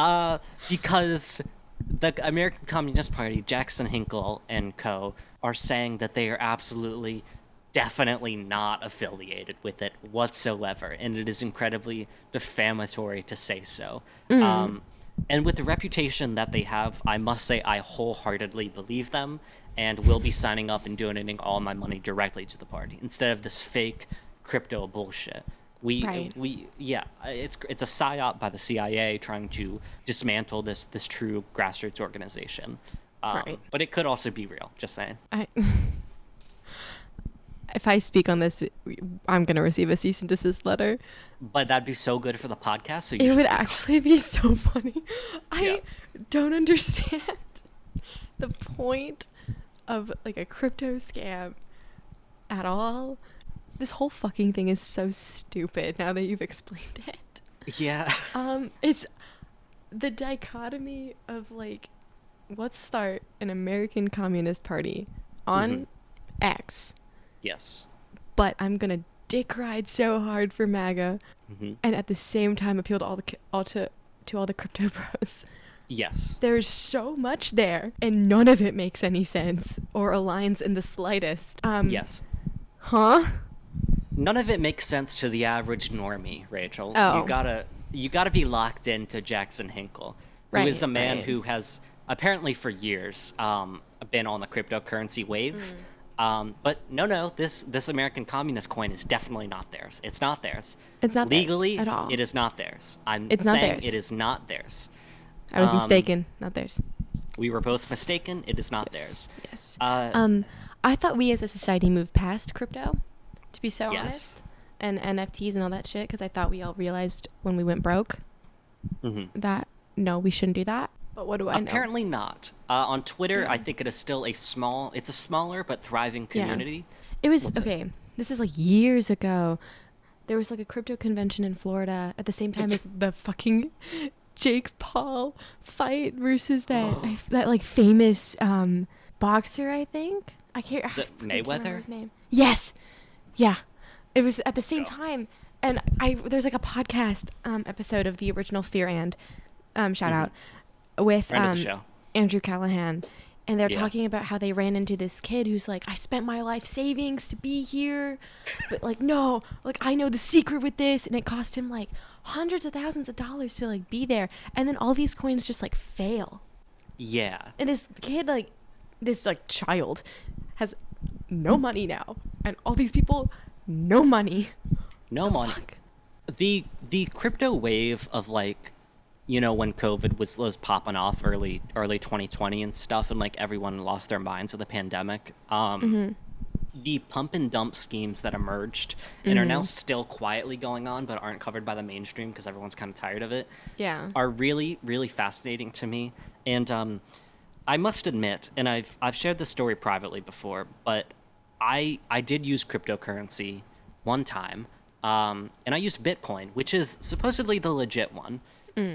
no. Because the American Communist Party, Jackson Hinkle and co., are saying that they are absolutely, definitely not affiliated with it whatsoever, and it is incredibly defamatory to say so. And with the reputation that they have, I must say I wholeheartely believe them, and will be signing up and donating all my money directly to the party instead of this fake crypto bullshit. It's a psyop by the CIA trying to dismantle this true grassroots organization. But it could also be real. Just saying. If I speak on this, I'm going to receive a cease and desist letter. But that'd be so good for the podcast. So it would actually be so funny. I don't understand the point of like a crypto scam at all. This whole fucking thing is so stupid now that you've explained it. Yeah. It's the dichotomy of like, let's start an American Communist Party on X. Yes. But I'm gonna dick ride so hard for MAGA, and at the same time appeal to all the crypto bros. Yes. There's so much there, and none of it makes any sense or aligns in the slightest. Yes. Huh? None of it makes sense to the average normie, Rachel. Oh. You gotta be locked into Jackson Hinkle, who is a man who has apparently for years been on the cryptocurrency wave. But no, this American Communist coin is definitely not theirs. It's not theirs. It's not legally theirs at all. It is not theirs. It's not saying theirs. it is not theirs. I was mistaken. Not theirs. We were both mistaken. It is not theirs. Yes. I thought we as a society moved past crypto, to be so honest, and NFTs and all that shit, because I thought we all realized when we went broke that no, we shouldn't do that. But what do I know? Apparently not. On Twitter, I think it is still a smaller but thriving community. It was okay. This is like years ago. There was like a crypto convention in Florida at the same time as the fucking Jake Paul fight versus that like famous boxer. I think I can't. Is it I can't remember Mayweather? his name. Yes. Yeah. It was at the same time, and there's like a podcast episode of the original Fear and shout out. With Andrew Callahan, and they're talking about how they ran into this kid who's like, I spent my life savings to be here, but like no, like I know the secret with this, and it cost him like hundreds of thousands of dollars to like be there, and then all these coins just like fail. Yeah. And this kid, like this like child, has no money now, and all these people, no money. No money. Fuck? The crypto wave of like, you know, when COVID was popping off early 2020 and stuff, and like everyone lost their minds of the pandemic. The pump and dump schemes that emerged and are now still quietly going on, but aren't covered by the mainstream because everyone's kind of tired of it. Yeah. Are really, really fascinating to me. And I must admit, and I've shared this story privately before, but I did use cryptocurrency one time, and I used Bitcoin, which is supposedly the legit one,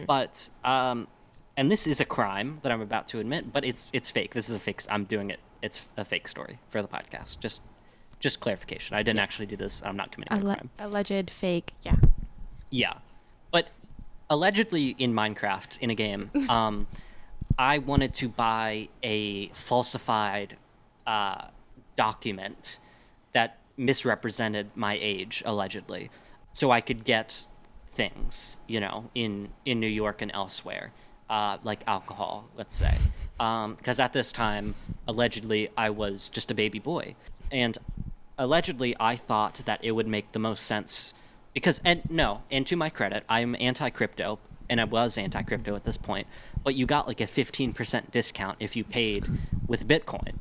but and this is a crime that I'm about to admit, but it's fake. This is a fake. I'm doing it. It's a fake story for the podcast. Just clarification. I didn't actually do this. I'm not committing a crime. Alleged fake. Yeah. Yeah, but allegedly in Minecraft in a game, I wanted to buy a falsified document that misrepresented my age, allegedly, so I could get things, in New York and elsewhere, like alcohol, let's say. Because at this time, allegedly, I was just a baby boy. And allegedly, I thought that it would make the most sense because, and to my credit, I'm anti-crypto, and I was anti-crypto at this point, but you got like a 15% discount if you paid with Bitcoin.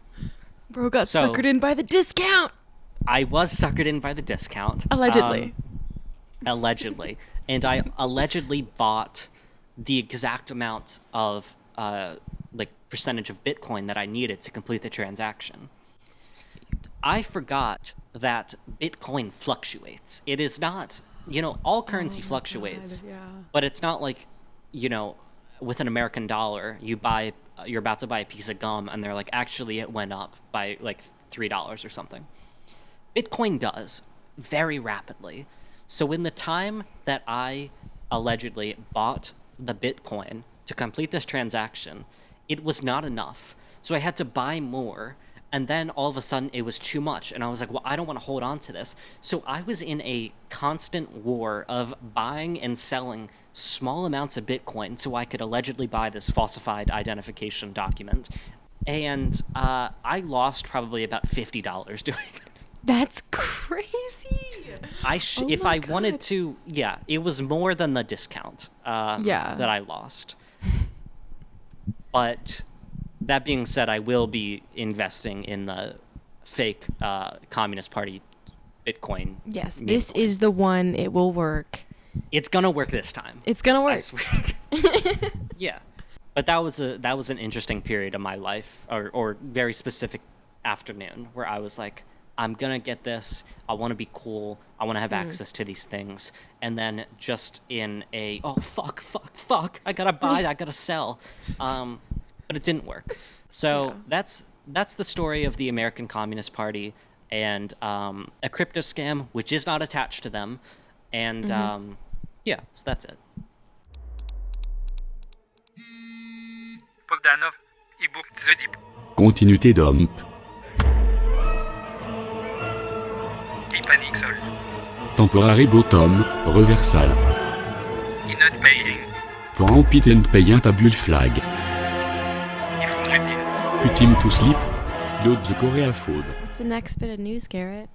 Bro got suckered in by the discount. I was suckered in by the discount. Allegedly. Allegedly. And I allegedly bought the exact amount of, percentage of Bitcoin that I needed to complete the transaction. I forgot that Bitcoin fluctuates. It is not, all currency fluctuates, but it's not like, with an American dollar, you're about to buy a piece of gum and they're like, actually it went up by like $3 or something. Bitcoin does very rapidly. So in the time that I allegedly bought the Bitcoin to complete this transaction, it was not enough. So I had to buy more. And then all of a sudden it was too much. And I was like, well, I don't want to hold on to this. So I was in a constant war of buying and selling small amounts of Bitcoin so I could allegedly buy this falsified identification document. And I lost probably about $50 doing it. That's crazy. If I wanted to, it was more than the discount that I lost. But that being said, I will be investing in the fake Communist Party Bitcoin. Yes, this is the one. It will work. It's gonna work this time. It's gonna work. I swear. Yeah, but that was an interesting period of my life, or very specific afternoon where I was like, I'm gonna get this. I want to be cool. I want to have access to these things. And then just in a fuck, I gotta buy. I gotta sell. But it didn't work. So that's the story of the American Communist Party and a crypto scam, which is not attached to them. And so that's it. Bogdanov, e-book The Deep. Continuité d'homme. E-panic sol. Temporary bottom, reversal. E-not paying. Pour pit and pay a bull flag. Put him to sleep. Load the Korea food. What's the next bit of news, Garrett?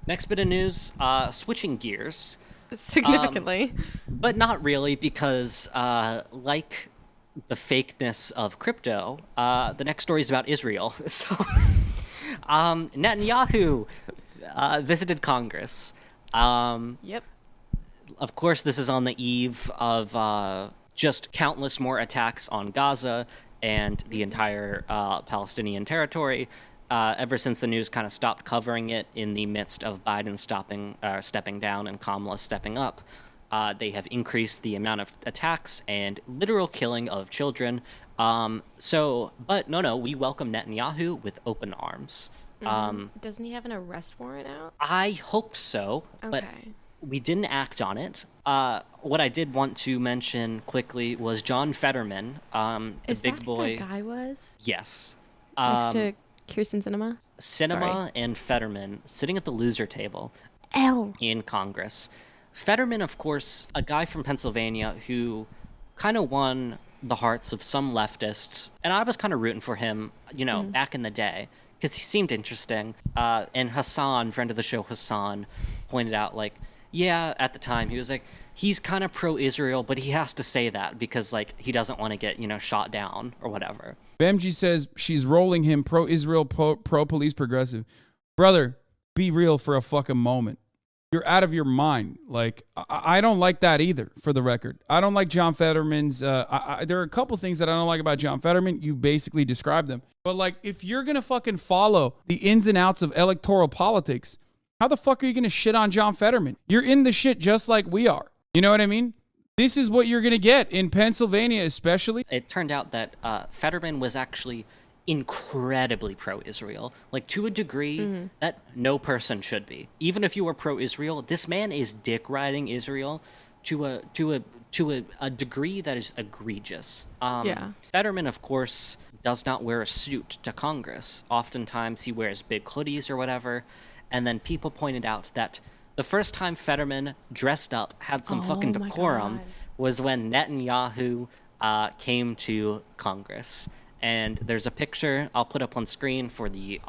Next bit of news, switching gears. Significantly. But not really, because like the fakeness of crypto, the next story is about Israel. So Netanyahu visited Congress. Yep. Of course, this is on the eve of just countless more attacks on Gaza and the entire Palestinian territory, ever since the news kind of stopped covering it in the midst of Biden stepping down and Kamala stepping up. They have increased the amount of attacks and literal killing of children. But we welcome Netanyahu with open arms. Doesn't he have an arrest warrant out? I hoped so, but we didn't act on it. What I did want to mention quickly was John Fetterman, Is the big that boy. who that guy was? Yes. Next to Kirsten Sinema? Sinema and Fetterman sitting at the loser table in Congress. Fetterman, of course, a guy from Pennsylvania who kind of won the hearts of some leftists, and I was kind of rooting for him, back in the day, because he seemed interesting. And Hassan, friend of the show Hassan, pointed out, at the time, he was like, he's kind of pro-Israel, but he has to say that because, he doesn't want to get, shot down or whatever. Bamji says she's rolling him pro-Israel, pro-police progressive. Brother, be real for a fucking moment. you're out of your mind. Like, I don't like that either, for the record. I don't like John Fetterman's. There are a couple things that I don't like about John Fetterman. You basically described them. But, like, if you're going to fucking follow the ins and outs of electoral politics, how the fuck are you going to shit on John Fetterman? You're in the shit just like we are. You know what I mean? This is what you're going to get in Pennsylvania, especially. It turned out that Fetterman was actually incredibly pro-Israel, like to a degree that no person should be. Even if you were pro-Israel, this man is dick riding Israel to a degree that is egregious. Fetterman, of course, does not wear a suit to Congress. Oftentimes he wears big hoodies or whatever. And then people pointed out that the first time Fetterman dressed up, had some fucking decorum, was when Netanyahu came to Congress. And there's a picture I'll put up on screen for the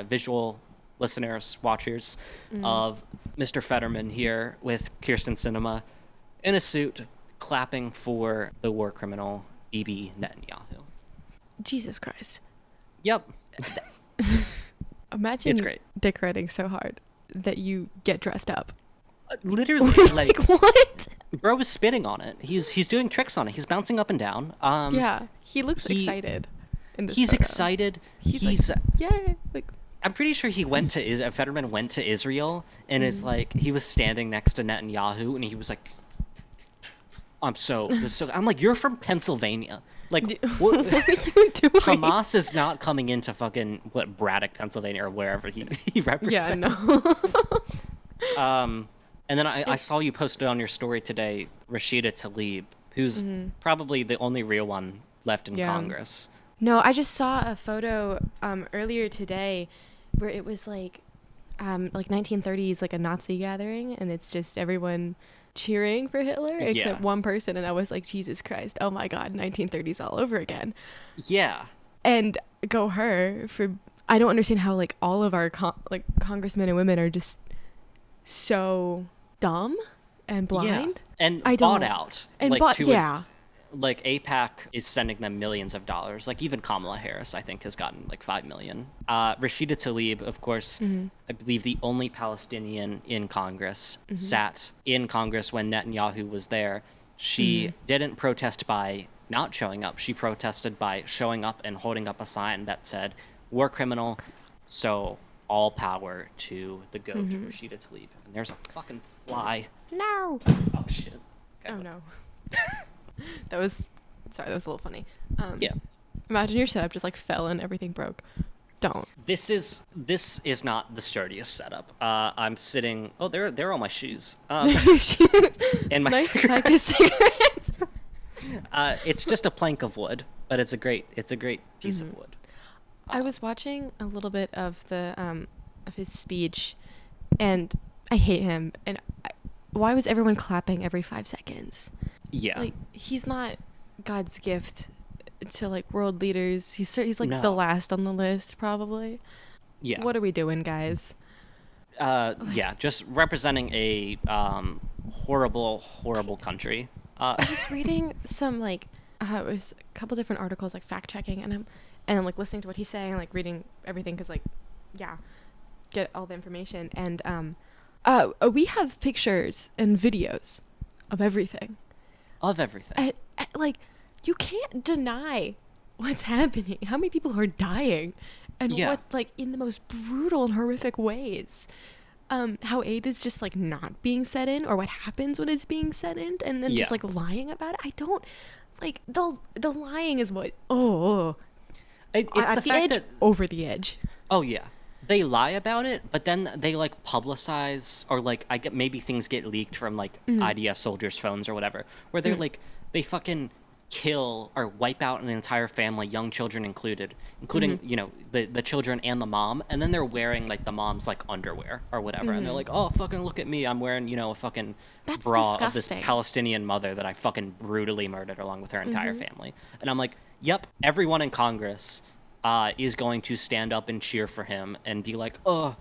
visual listeners, watchers, of Mr. Fetterman here with Kirsten Sinema in a suit clapping for the war criminal Bibi Netanyahu. Jesus Christ. Yep. Imagine It's great. dick riding so hard that you get dressed up. Literally, Like what? bro is spitting on it. He's doing tricks on it. He's bouncing up and down. Yeah, he looks excited in this He's photo. excited. He's like, yeah, like I'm pretty sure Fetterman went to Israel and is like, he was standing next to Netanyahu and he was like, I'm like, you're from Pennsylvania. Like, what are you doing? Hamas is not coming into fucking, Braddock, Pennsylvania or wherever he represents. Yeah, no. And then I saw you posted on your story today, Rashida Tlaib, who's probably the only real one left in Congress. No, I just saw a photo earlier today where it was like 1930s, like a Nazi gathering, and it's just everyone cheering for Hitler except one person, and I was like, Jesus Christ, oh my God, 1930s all over again. Yeah. And go her for, I don't understand how like all of our congressmen and women are just so dumb and blind. Yeah. And bought out. And like AIPAC is sending them millions of dollars. Like even Kamala Harris, I think, has gotten like $5 million. Rashida Tlaib, of course, I believe the only Palestinian in Congress, sat in Congress when Netanyahu was there. She didn't protest by not showing up. She protested by showing up and holding up a sign that said, war criminal, so all power to the goat, Rashida Tlaib. And there's a fucking fly. No. Oh, shit. Okay. Oh, no. That was a little funny. Yeah. Imagine your setup just like fell and everything broke. Don't. This is not the sturdiest setup. I'm sitting. Oh, there are all my shoes. And my nice pack of cigarettes. It's just a plank of wood, but it's a great piece of wood. I was watching a little bit of the of his speech, and I hate him. And why was everyone clapping every 5 seconds? Yeah. Like, he's not God's gift to like world leaders. He's like the last on the list, probably. Yeah. What are we doing, guys? Yeah, just representing a horrible country. I was reading some like it was a couple different articles, like fact checking, and I'm like listening to what he's saying, like reading everything, because like get all the information. And we have pictures and videos of everything. And, like, you can't deny what's happening. How many people are dying, and what, like, in the most brutal and horrific ways. How aid is just like not being set in, or what happens when it's being set in, and then just like lying about it. I don't like the lying is what it's at the fact edge, that over the edge. Oh yeah. They lie about it, but then they like publicize, or like maybe things get leaked from like IDF soldiers' phones or whatever, where they're like, they fucking kill or wipe out an entire family, young children including you know, the children and the mom, and then they're wearing like the mom's like underwear or whatever, and they're like, oh fucking look at me, I'm wearing, you know, a fucking bra of this Palestinian mother that I fucking brutally murdered along with her entire family. And I'm like, yep, everyone in Congress is going to stand up and cheer for him and be like, oh,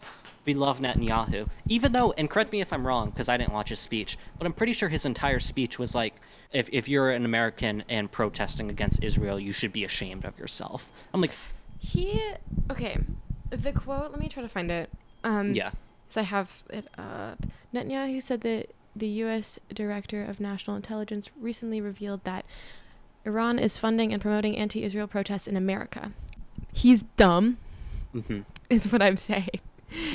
we love Netanyahu. Even though, and correct me if I'm wrong, because I didn't watch his speech, but I'm pretty sure his entire speech was like, if you're an American and protesting against Israel, you should be ashamed of yourself. I'm like... Okay, the quote, let me try to find it. So I have it up. Netanyahu said that the U.S. Director of National Intelligence recently revealed that Iran is funding and promoting anti-Israel protests in America. He's dumb, is what I'm saying.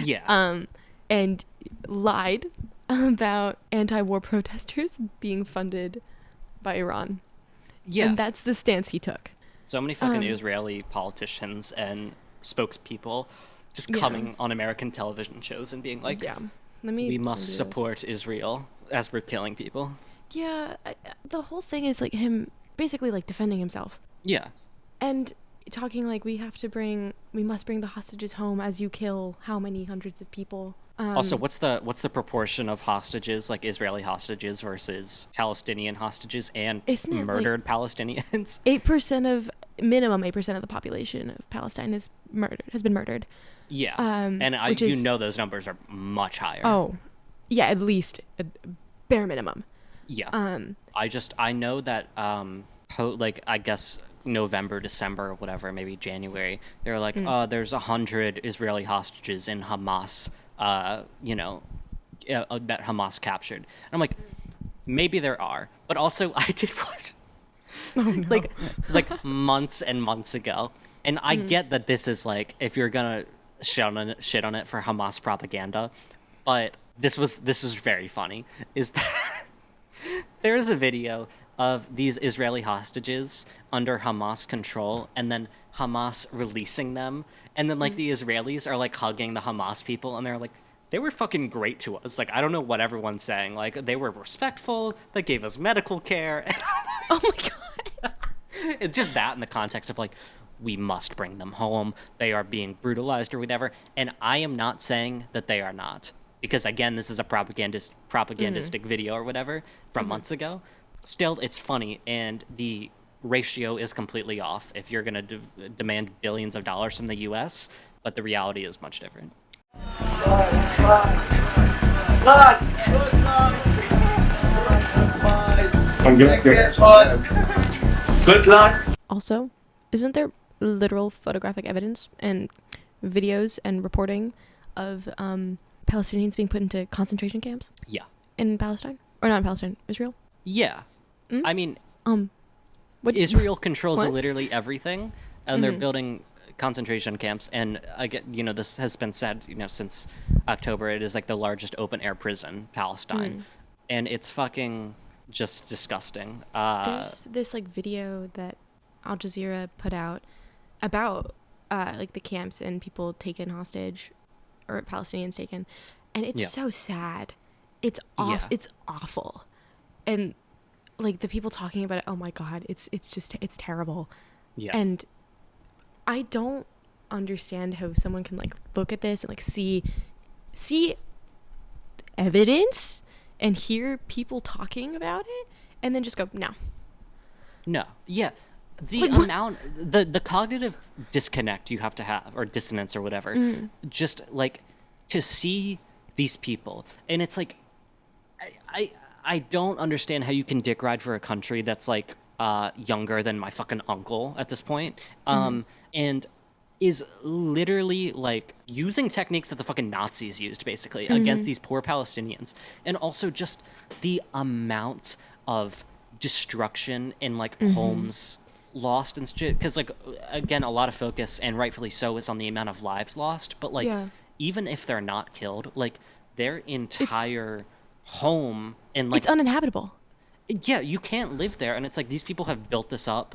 Yeah. And lied about anti-war protesters being funded by Iran. Yeah. And that's the stance he took. So many fucking Israeli politicians and spokespeople just coming on American television shows and being like, we must support Israel as we're killing people. Yeah, the whole thing is like him basically like defending himself. Yeah. And talking like we must bring the hostages home as you kill how many hundreds of people. Also, what's the proportion of hostages, like Israeli hostages versus Palestinian hostages and murdered Palestinians? minimum 8% of the population of Palestine has been murdered. Yeah. And those numbers are much higher. Oh, yeah, at least a bare minimum. Yeah. I know that I guess November, December, whatever, maybe January, they're like, there's 100 Israeli hostages in Hamas, that Hamas captured. And I'm like, maybe there are, but also I did watch like months and months ago, and I get that this is like, if you're gonna shit on it for Hamas propaganda, but this was very funny. Is that there is a video of these Israeli hostages under Hamas control, and then Hamas releasing them, and then like the Israelis are like hugging the Hamas people, and they're like, they were fucking great to us. Like, I don't know what everyone's saying. Like, they were respectful. They gave us medical care. Oh my god. It's just that in the context of like, we must bring them home. They are being brutalized or whatever. And I am not saying that they are not, because again, this is a propagandistic video or whatever from months ago. Still, it's funny, and the ratio is completely off if you're going to demand billions of dollars from the U.S., but the reality is much different. Good luck. Also, isn't there literal photographic evidence and videos and reporting of Palestinians being put into concentration camps? Yeah. In Palestine? Or not in Palestine, Israel? Yeah. I mean, what Israel controls what? literally everything, and they're building concentration camps. And I get, this has been said, since October. It is like the largest open air prison, Palestine, and it's fucking just disgusting. There's this like video that Al Jazeera put out about like the camps and people taken hostage, or Palestinians taken, and it's so sad. It's It's awful, and like the people talking about it, oh my god, it's terrible. Yeah. And I don't understand how someone can like look at this and like see evidence and hear people talking about it and then just go no. Yeah. The like, amount, the cognitive disconnect you have to have, or dissonance or whatever, just like to see these people, and it's like, I don't understand how you can dick ride for a country that's like younger than my fucking uncle at this point, and is literally like using techniques that the fucking Nazis used basically against these poor Palestinians, and also just the amount of destruction in like homes lost and shit, because like again, a lot of focus, and rightfully so, is on the amount of lives lost, but like even if they're not killed, like their entire home, and like it's uninhabitable. Yeah, you can't live there, and it's like these people have built this up,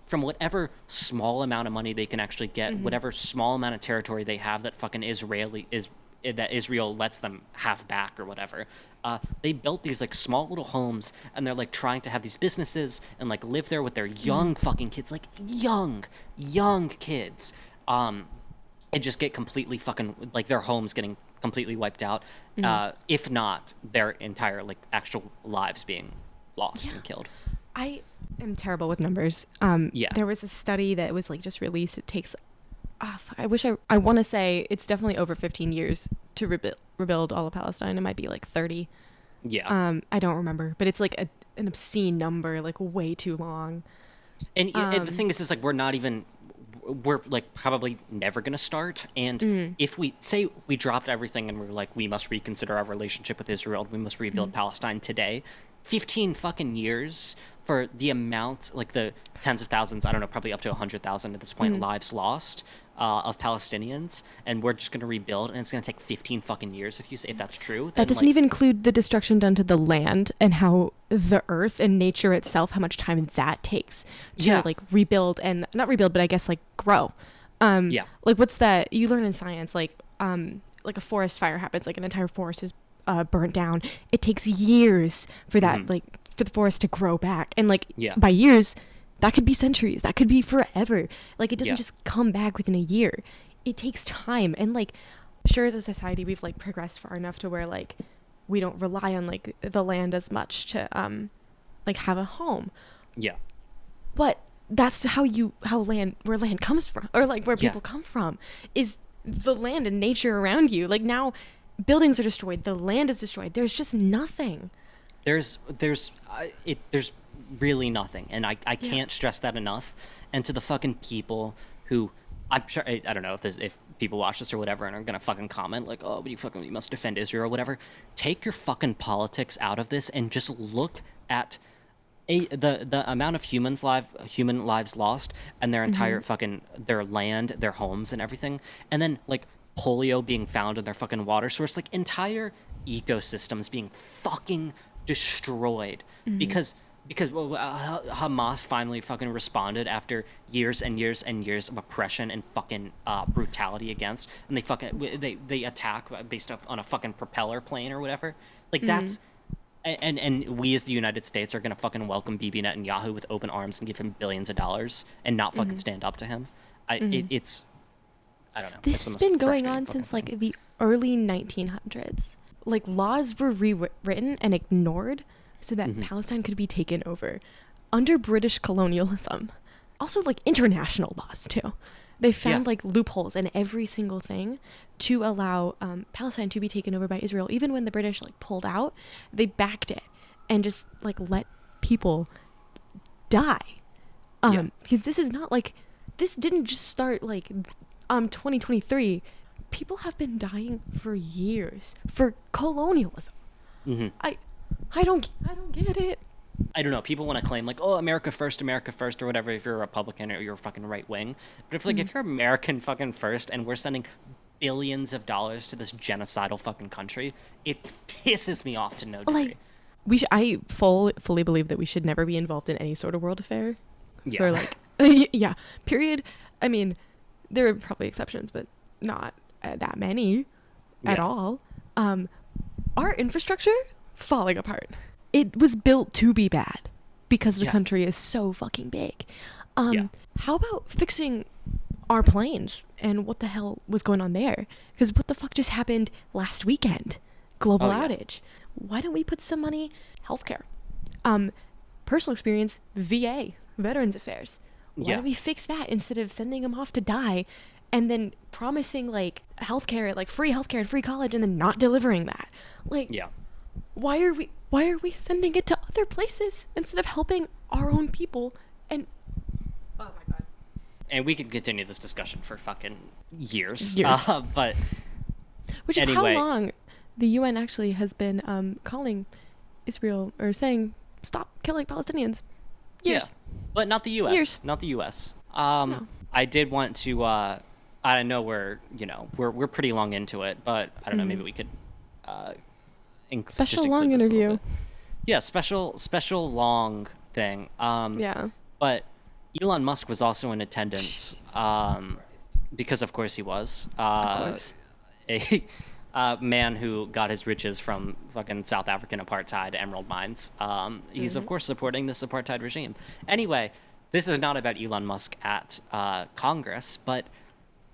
from whatever small amount of money they can actually get, whatever small amount of territory they have that fucking that Israel lets them have back or whatever. They built these like small little homes, and they're like trying to have these businesses and like live there with their young fucking kids, like young kids, and just get completely fucking, like their homes getting completely wiped out, if not their entire like actual lives being lost and killed. I am terrible with numbers. There was a study that was like just released. It takes I want to say it's definitely over 15 years to rebuild all of Palestine. It might be like 30. Yeah. I don't remember, but it's like an obscene number, like way too long. And the thing is like we're not even we're like probably never going to start. And if we say we dropped everything and we're like, we must reconsider our relationship with Israel, we must rebuild Palestine today, 15 fucking years for the amount, like the tens of thousands, I don't know, probably up to 100,000 at this point, lives lost of Palestinians, and we're just going to rebuild, and it's going to take 15 fucking years if that's true. That doesn't even include the destruction done to the land and how the earth and nature itself, how much time that takes to like rebuild, and not rebuild, but I guess like grow. Like what's that you learn in science? Like a forest fire happens, like an entire forest is burnt down. It takes years for that, like for the forest to grow back, and like by years, that could be centuries, that could be forever. Like it doesn't just come back within a year. It takes time, and like sure, as a society we've like progressed far enough to where like we don't rely on like the land as much to like have a home. But that's where land comes from, or like where people come from, is the land and nature around you. Like now buildings are destroyed, the land is destroyed, there's just nothing. There's really nothing, and I can't stress that enough. And to the fucking people who, I'm sure, I don't know if people watch this or whatever and are gonna fucking comment like, oh, but you must defend Israel or whatever. Take your fucking politics out of this and just look at the amount of human lives lost, and their entire fucking their land, their homes, and everything, and then like polio being found in their fucking water source, like entire ecosystems being fucking destroyed because Hamas finally fucking responded after years and years and years of oppression and fucking brutality against, and they attack based on a fucking propeller plane or whatever. Like that's, and we as the United States are gonna fucking welcome Bibi Netanyahu with open arms and give him billions of dollars and not fucking stand up to him. It's I don't know. This has been going on since like the early 1900s. Like laws were rewritten and ignored so that Palestine could be taken over under British colonialism. Also like international laws too. They found like loopholes in every single thing to allow Palestine to be taken over by Israel. Even when the British like pulled out, they backed it and just like let people die. Because this is not like, this didn't just start like 2023. People have been dying for years for colonialism. I don't get it. I don't know. People want to claim like, oh, America first, or whatever. If you're a Republican or you're fucking right wing, but if like if you're American fucking first, and we're sending billions of dollars to this genocidal fucking country, it pisses me off to no degree. Like, I fully believe that we should never be involved in any sort of world affair. For like, period. I mean, there are probably exceptions, but not that many at all. Our infrastructure falling apart. It was built to be bad because the country is so fucking big. How about fixing our planes and what the hell was going on there? Because what the fuck just happened last weekend? Global outage. Why don't we put some money? Healthcare. Personal experience, VA, Veterans Affairs. Why don't we fix that instead of sending them off to die and then promising like healthcare, like free healthcare and free college, and then not delivering that? Like, why are we sending it to other places instead of helping our own people? And oh my god. And we could continue this discussion for fucking years. But which is anyway, how long the UN actually has been calling Israel or saying stop killing Palestinians. Years. But not the US. Years. Not the US. No. I did want to I know we're pretty long into it, but I don't know, maybe we could special long interview. Yeah, special long thing. But Elon Musk was also in attendance because of course he was. A man who got his riches from fucking South African apartheid emerald mines. He's of course supporting this apartheid regime. Anyway, this is not about Elon Musk at Congress, but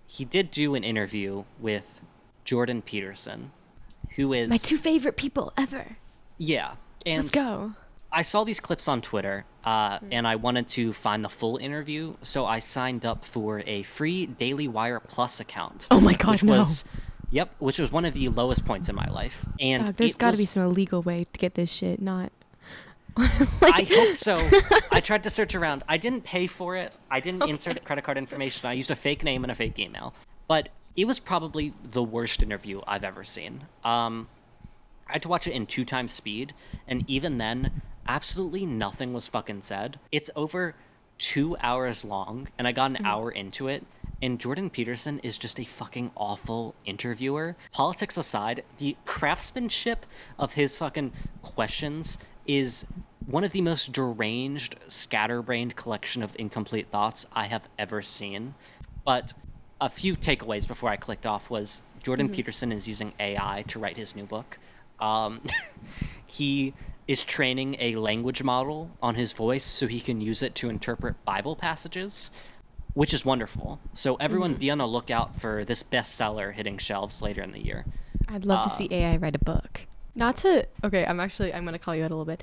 he did do an interview with Jordan Peterson, who is my two favorite people ever. Yeah. And let's go. I saw these clips on Twitter, and I wanted to find the full interview, so I signed up for a free Daily Wire Plus account. Oh my god, which was one of the lowest points in my life. And there's got to be some illegal way to get this shit, not... I hope so. I tried to search around. I didn't pay for it. I didn't insert credit card information. I used a fake name and a fake email. But it was probably the worst interview I've ever seen. I had to watch it in 2x speed, and even then, absolutely nothing was fucking said. It's over 2 hours long, and I got an hour into it, and Jordan Peterson is just a fucking awful interviewer. Politics aside, the craftsmanship of his fucking questions is one of the most deranged, scatterbrained collection of incomplete thoughts I have ever seen. But a few takeaways before I clicked off was Jordan Peterson is using AI to write his new book. He is training a language model on his voice so he can use it to interpret Bible passages, which is wonderful. So everyone be on the lookout for this bestseller hitting shelves later in the year. I'd love to see AI write a book. Not to, okay, I'm going to call you out a little bit.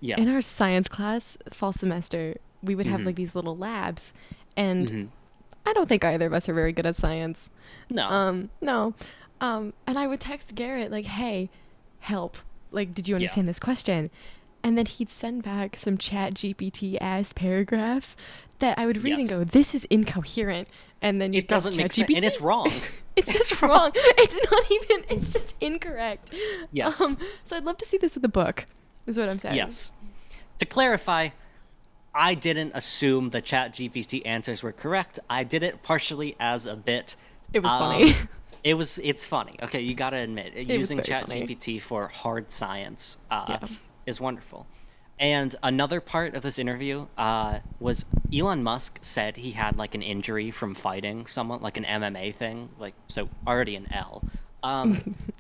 Yeah. In our science class, fall semester, we would have like these little labs, and I don't think either of us are very good at science. No. No. And I would text Garrett like, hey, help. Like, did you understand this question? And then he'd send back some chat GPT ass paragraph that I would read and go, this is incoherent. And then It doesn't make sense, and it's wrong. It's just wrong. It's not even, it's just incorrect. Yes. So I'd love to see this with a book, is what I'm saying. Yes. To clarify, I didn't assume the chat GPT answers were correct. I did it partially as a bit. It was funny. It's funny. Okay, you gotta admit, using very chat funny. GPT for hard science is wonderful. And another part of this interview was Elon Musk said he had like an injury from fighting someone, like an MMA thing, like, so already an L.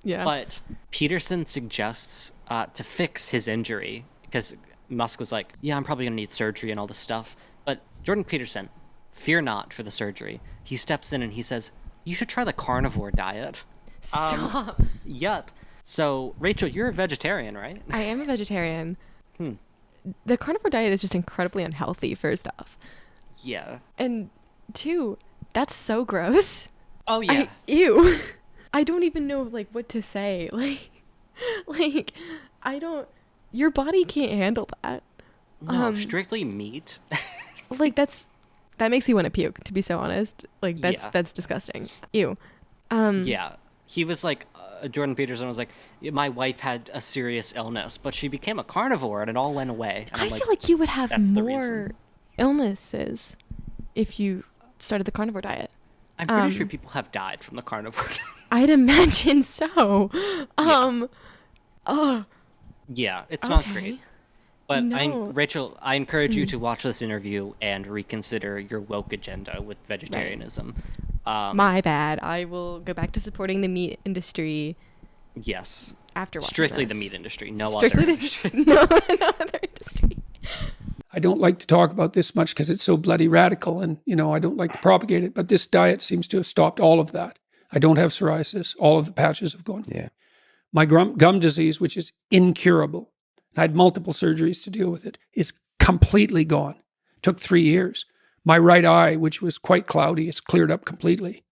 Yeah. But Peterson suggests to fix his injury, because Musk was like, yeah, I'm probably going to need surgery and all this stuff. But Jordan Peterson, fear not for the surgery. He steps in and he says, you should try the carnivore diet. Stop. Yep. So, Rachel, you're a vegetarian, right? I am a vegetarian. The carnivore diet is just incredibly unhealthy, first off. Yeah. And two, that's so gross. Oh, yeah. Ew. I don't even know like what to say. Like I don't, your body can't handle that. No, strictly meat. Like that makes me want to puke, to be so honest. Like that's disgusting. Ew. Yeah. He was like, Jordan Peterson was like, my wife had a serious illness, but she became a carnivore and it all went away. And I feel like you would have that's the more reason. illnesses if you started the carnivore diet. I'm pretty sure people have died from the carnivore diet. I'd imagine so. Yeah, it's not Okay. great. But No. Rachel, I encourage you to watch this interview and reconsider your woke agenda with vegetarianism. My bad. I will go back to supporting the meat industry Yes. after watching Strictly this. the meat industry, no Strictly other the industry. no other industry. I don't like to talk about this much because it's so bloody radical and, I don't like to propagate it, but this diet seems to have stopped all of that. I don't have psoriasis. All of the patches have gone. Yeah. My gum disease, which is incurable, I had multiple surgeries to deal with it, is completely gone. Took 3 years. My right eye, which was quite cloudy, is cleared up completely.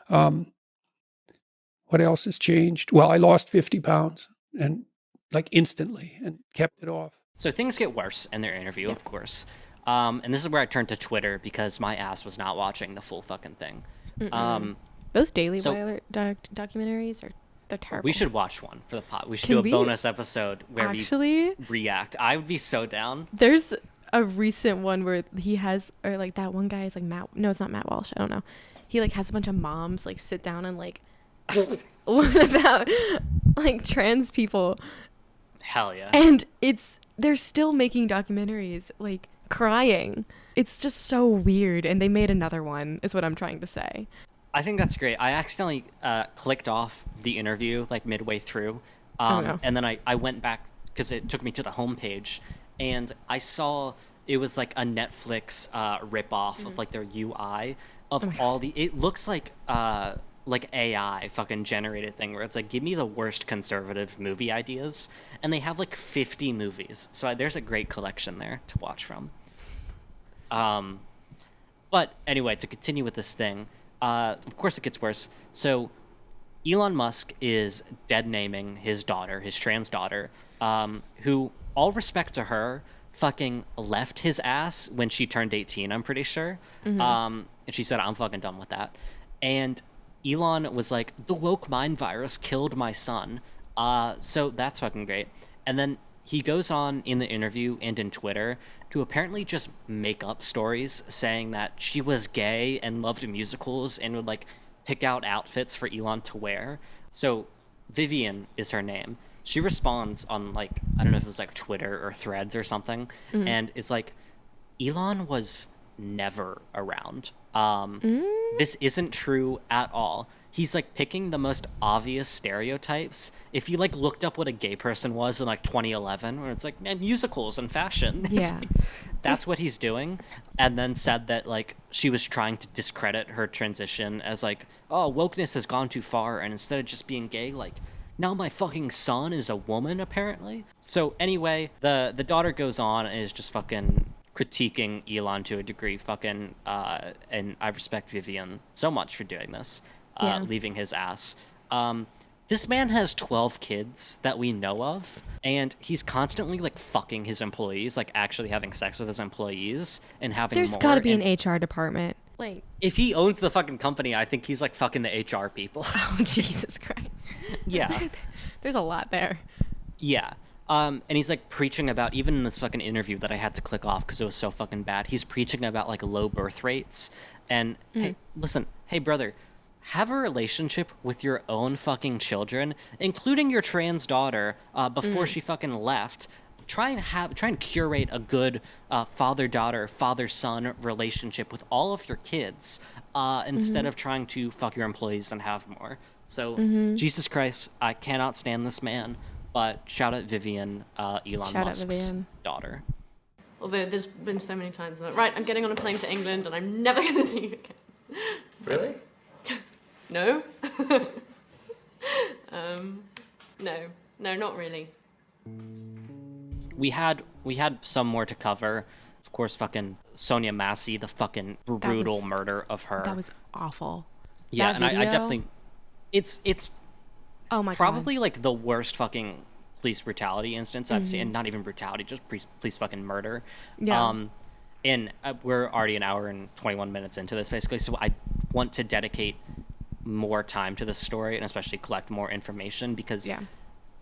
What else has changed? Well, I lost 50 pounds and like instantly and kept it off. So things get worse in their interview, of course. And this is where I turned to Twitter because my ass was not watching the full fucking thing. Those Daily So- Wire documentaries they're terrible. We should watch one for the pod. We should Can do a we bonus episode where actually we react. I would be so down. There's a recent one where he has, or like that one guy is like it's not Matt Walsh, I don't know. He like has a bunch of moms like sit down and like learn about like trans people, Hell yeah. and they're still making documentaries like crying. It's just so weird, and they made another one is what I'm trying to say. I think that's great. I accidentally clicked off the interview like midway through. No. And then I went back because it took me to the homepage, and I saw it was like a Netflix ripoff of like their UI of all the. It looks like AI fucking generated thing where it's like, give me the worst conservative movie ideas, and they have like 50 movies. So there's a great collection there to watch from. But anyway, to continue with this thing, of course it gets worse. So Elon Musk is dead naming his daughter, his trans daughter, who, all respect to her, fucking left his ass when she turned 18, I'm pretty sure. And she said, I'm fucking done with that. And Elon was like, the woke mind virus killed my son. So that's fucking great. And then he goes on in the interview and in Twitter to apparently just make up stories saying that she was gay and loved musicals and would like pick out outfits for Elon to wear. So Vivian is her name. She responds on like, I don't know if it was like Twitter or Threads or something. And it's like, Elon was never around. This isn't true at all. He's like picking the most obvious stereotypes. If you like looked up what a gay person was in like 2011, where it's like, man, musicals and fashion. Yeah. Like, that's what he's doing. And then said that like she was trying to discredit her transition as like, oh, wokeness has gone too far. And instead of just being gay, like, now my fucking son is a woman, apparently. So anyway, the daughter goes on and is just fucking critiquing Elon to a degree, fucking, and I respect Vivian so much for doing this, leaving his ass. This man has 12 kids that we know of, and he's constantly like fucking his employees, like actually having sex with his employees and having There's more. got to be an HR department. Like, if he owns the fucking company, I think he's like fucking the HR people. oh, Jesus Christ. Yeah. There's a lot there. Yeah. And he's like preaching about, even in this fucking interview that I had to click off because it was so fucking bad, he's preaching about like low birth rates. And hey, listen, hey brother, have a relationship with your own fucking children, including your trans daughter, before she fucking left. Try and curate a good father-daughter, father-son relationship with all of your kids, instead of trying to fuck your employees and have more. So, Jesus Christ, I cannot stand this man. But shout out Vivian, Elon Musk's daughter. Although there's been so many times that, right, I'm getting on a plane to England and I'm never going to see you again. Really? No. No, not really. We had some more to cover. Of course, fucking Sonya Massey, the fucking brutal murder of her. That was awful. Yeah, that and video, I definitely, it's oh my probably God. like the worst fucking police brutality instance I've seen. And not even brutality, just police fucking murder. Yeah. And we're already an hour and 21 minutes into this, basically. So I want to dedicate more time to this story and especially collect more information because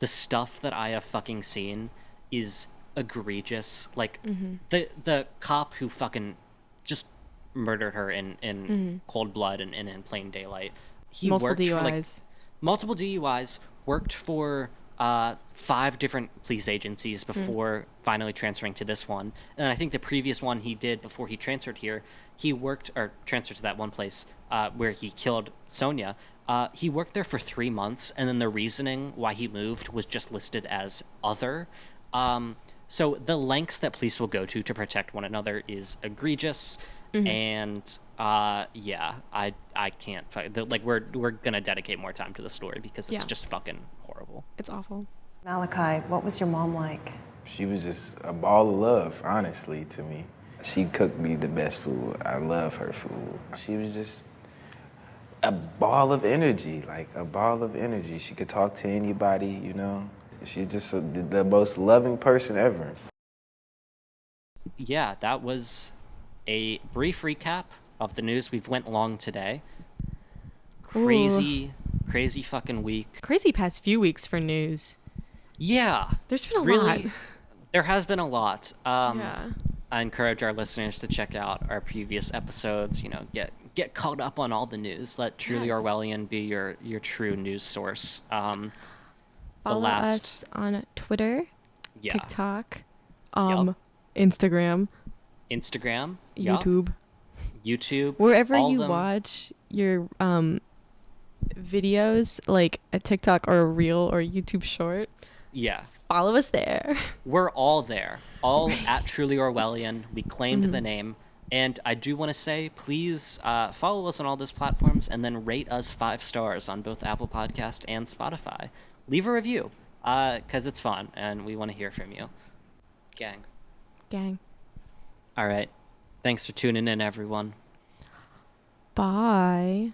the stuff that I have fucking seen is egregious. Like the cop who fucking just murdered her in cold blood and in plain daylight. He multiple worked DUIs. for like multiple DUIs, worked for 5 different police agencies before finally transferring to this one. And I think the previous one he did before he transferred here, he worked or transferred to that one place where he killed Sonya. He worked there for 3 months, and then the reasoning why he moved was just listed as other. So the lengths that police will go to protect one another is egregious. And yeah, I can't like we're gonna dedicate more time to the story because it's just fucking horrible. It's awful. Malachi, what was your mom like? She was just a ball of love, honestly, to me. She cooked me the best food. I love her food. She was just a ball of energy, like a ball of energy. She could talk to anybody, you know. She's just the most loving person ever. Yeah, that was a brief recap of the news. We've went long today. Crazy fucking week. Crazy past few weeks for news. Yeah. There's been a lot. There has been a lot. Yeah. I encourage our listeners to check out our previous episodes, you know, get caught up on all the news. Let Truly Orwellian be your true news source. Follow us on Twitter, TikTok, Instagram, YouTube, wherever you watch your videos, like a TikTok or a reel or a YouTube short. Yeah. Follow us there. We're all there, all at Truly Orwellian. We claimed the name. And I do want to say, please follow us on all those platforms and then rate us 5 stars on both Apple Podcast and Spotify. Leave a review because it's fun and we want to hear from you. Gang. All right. Thanks for tuning in, everyone. Bye.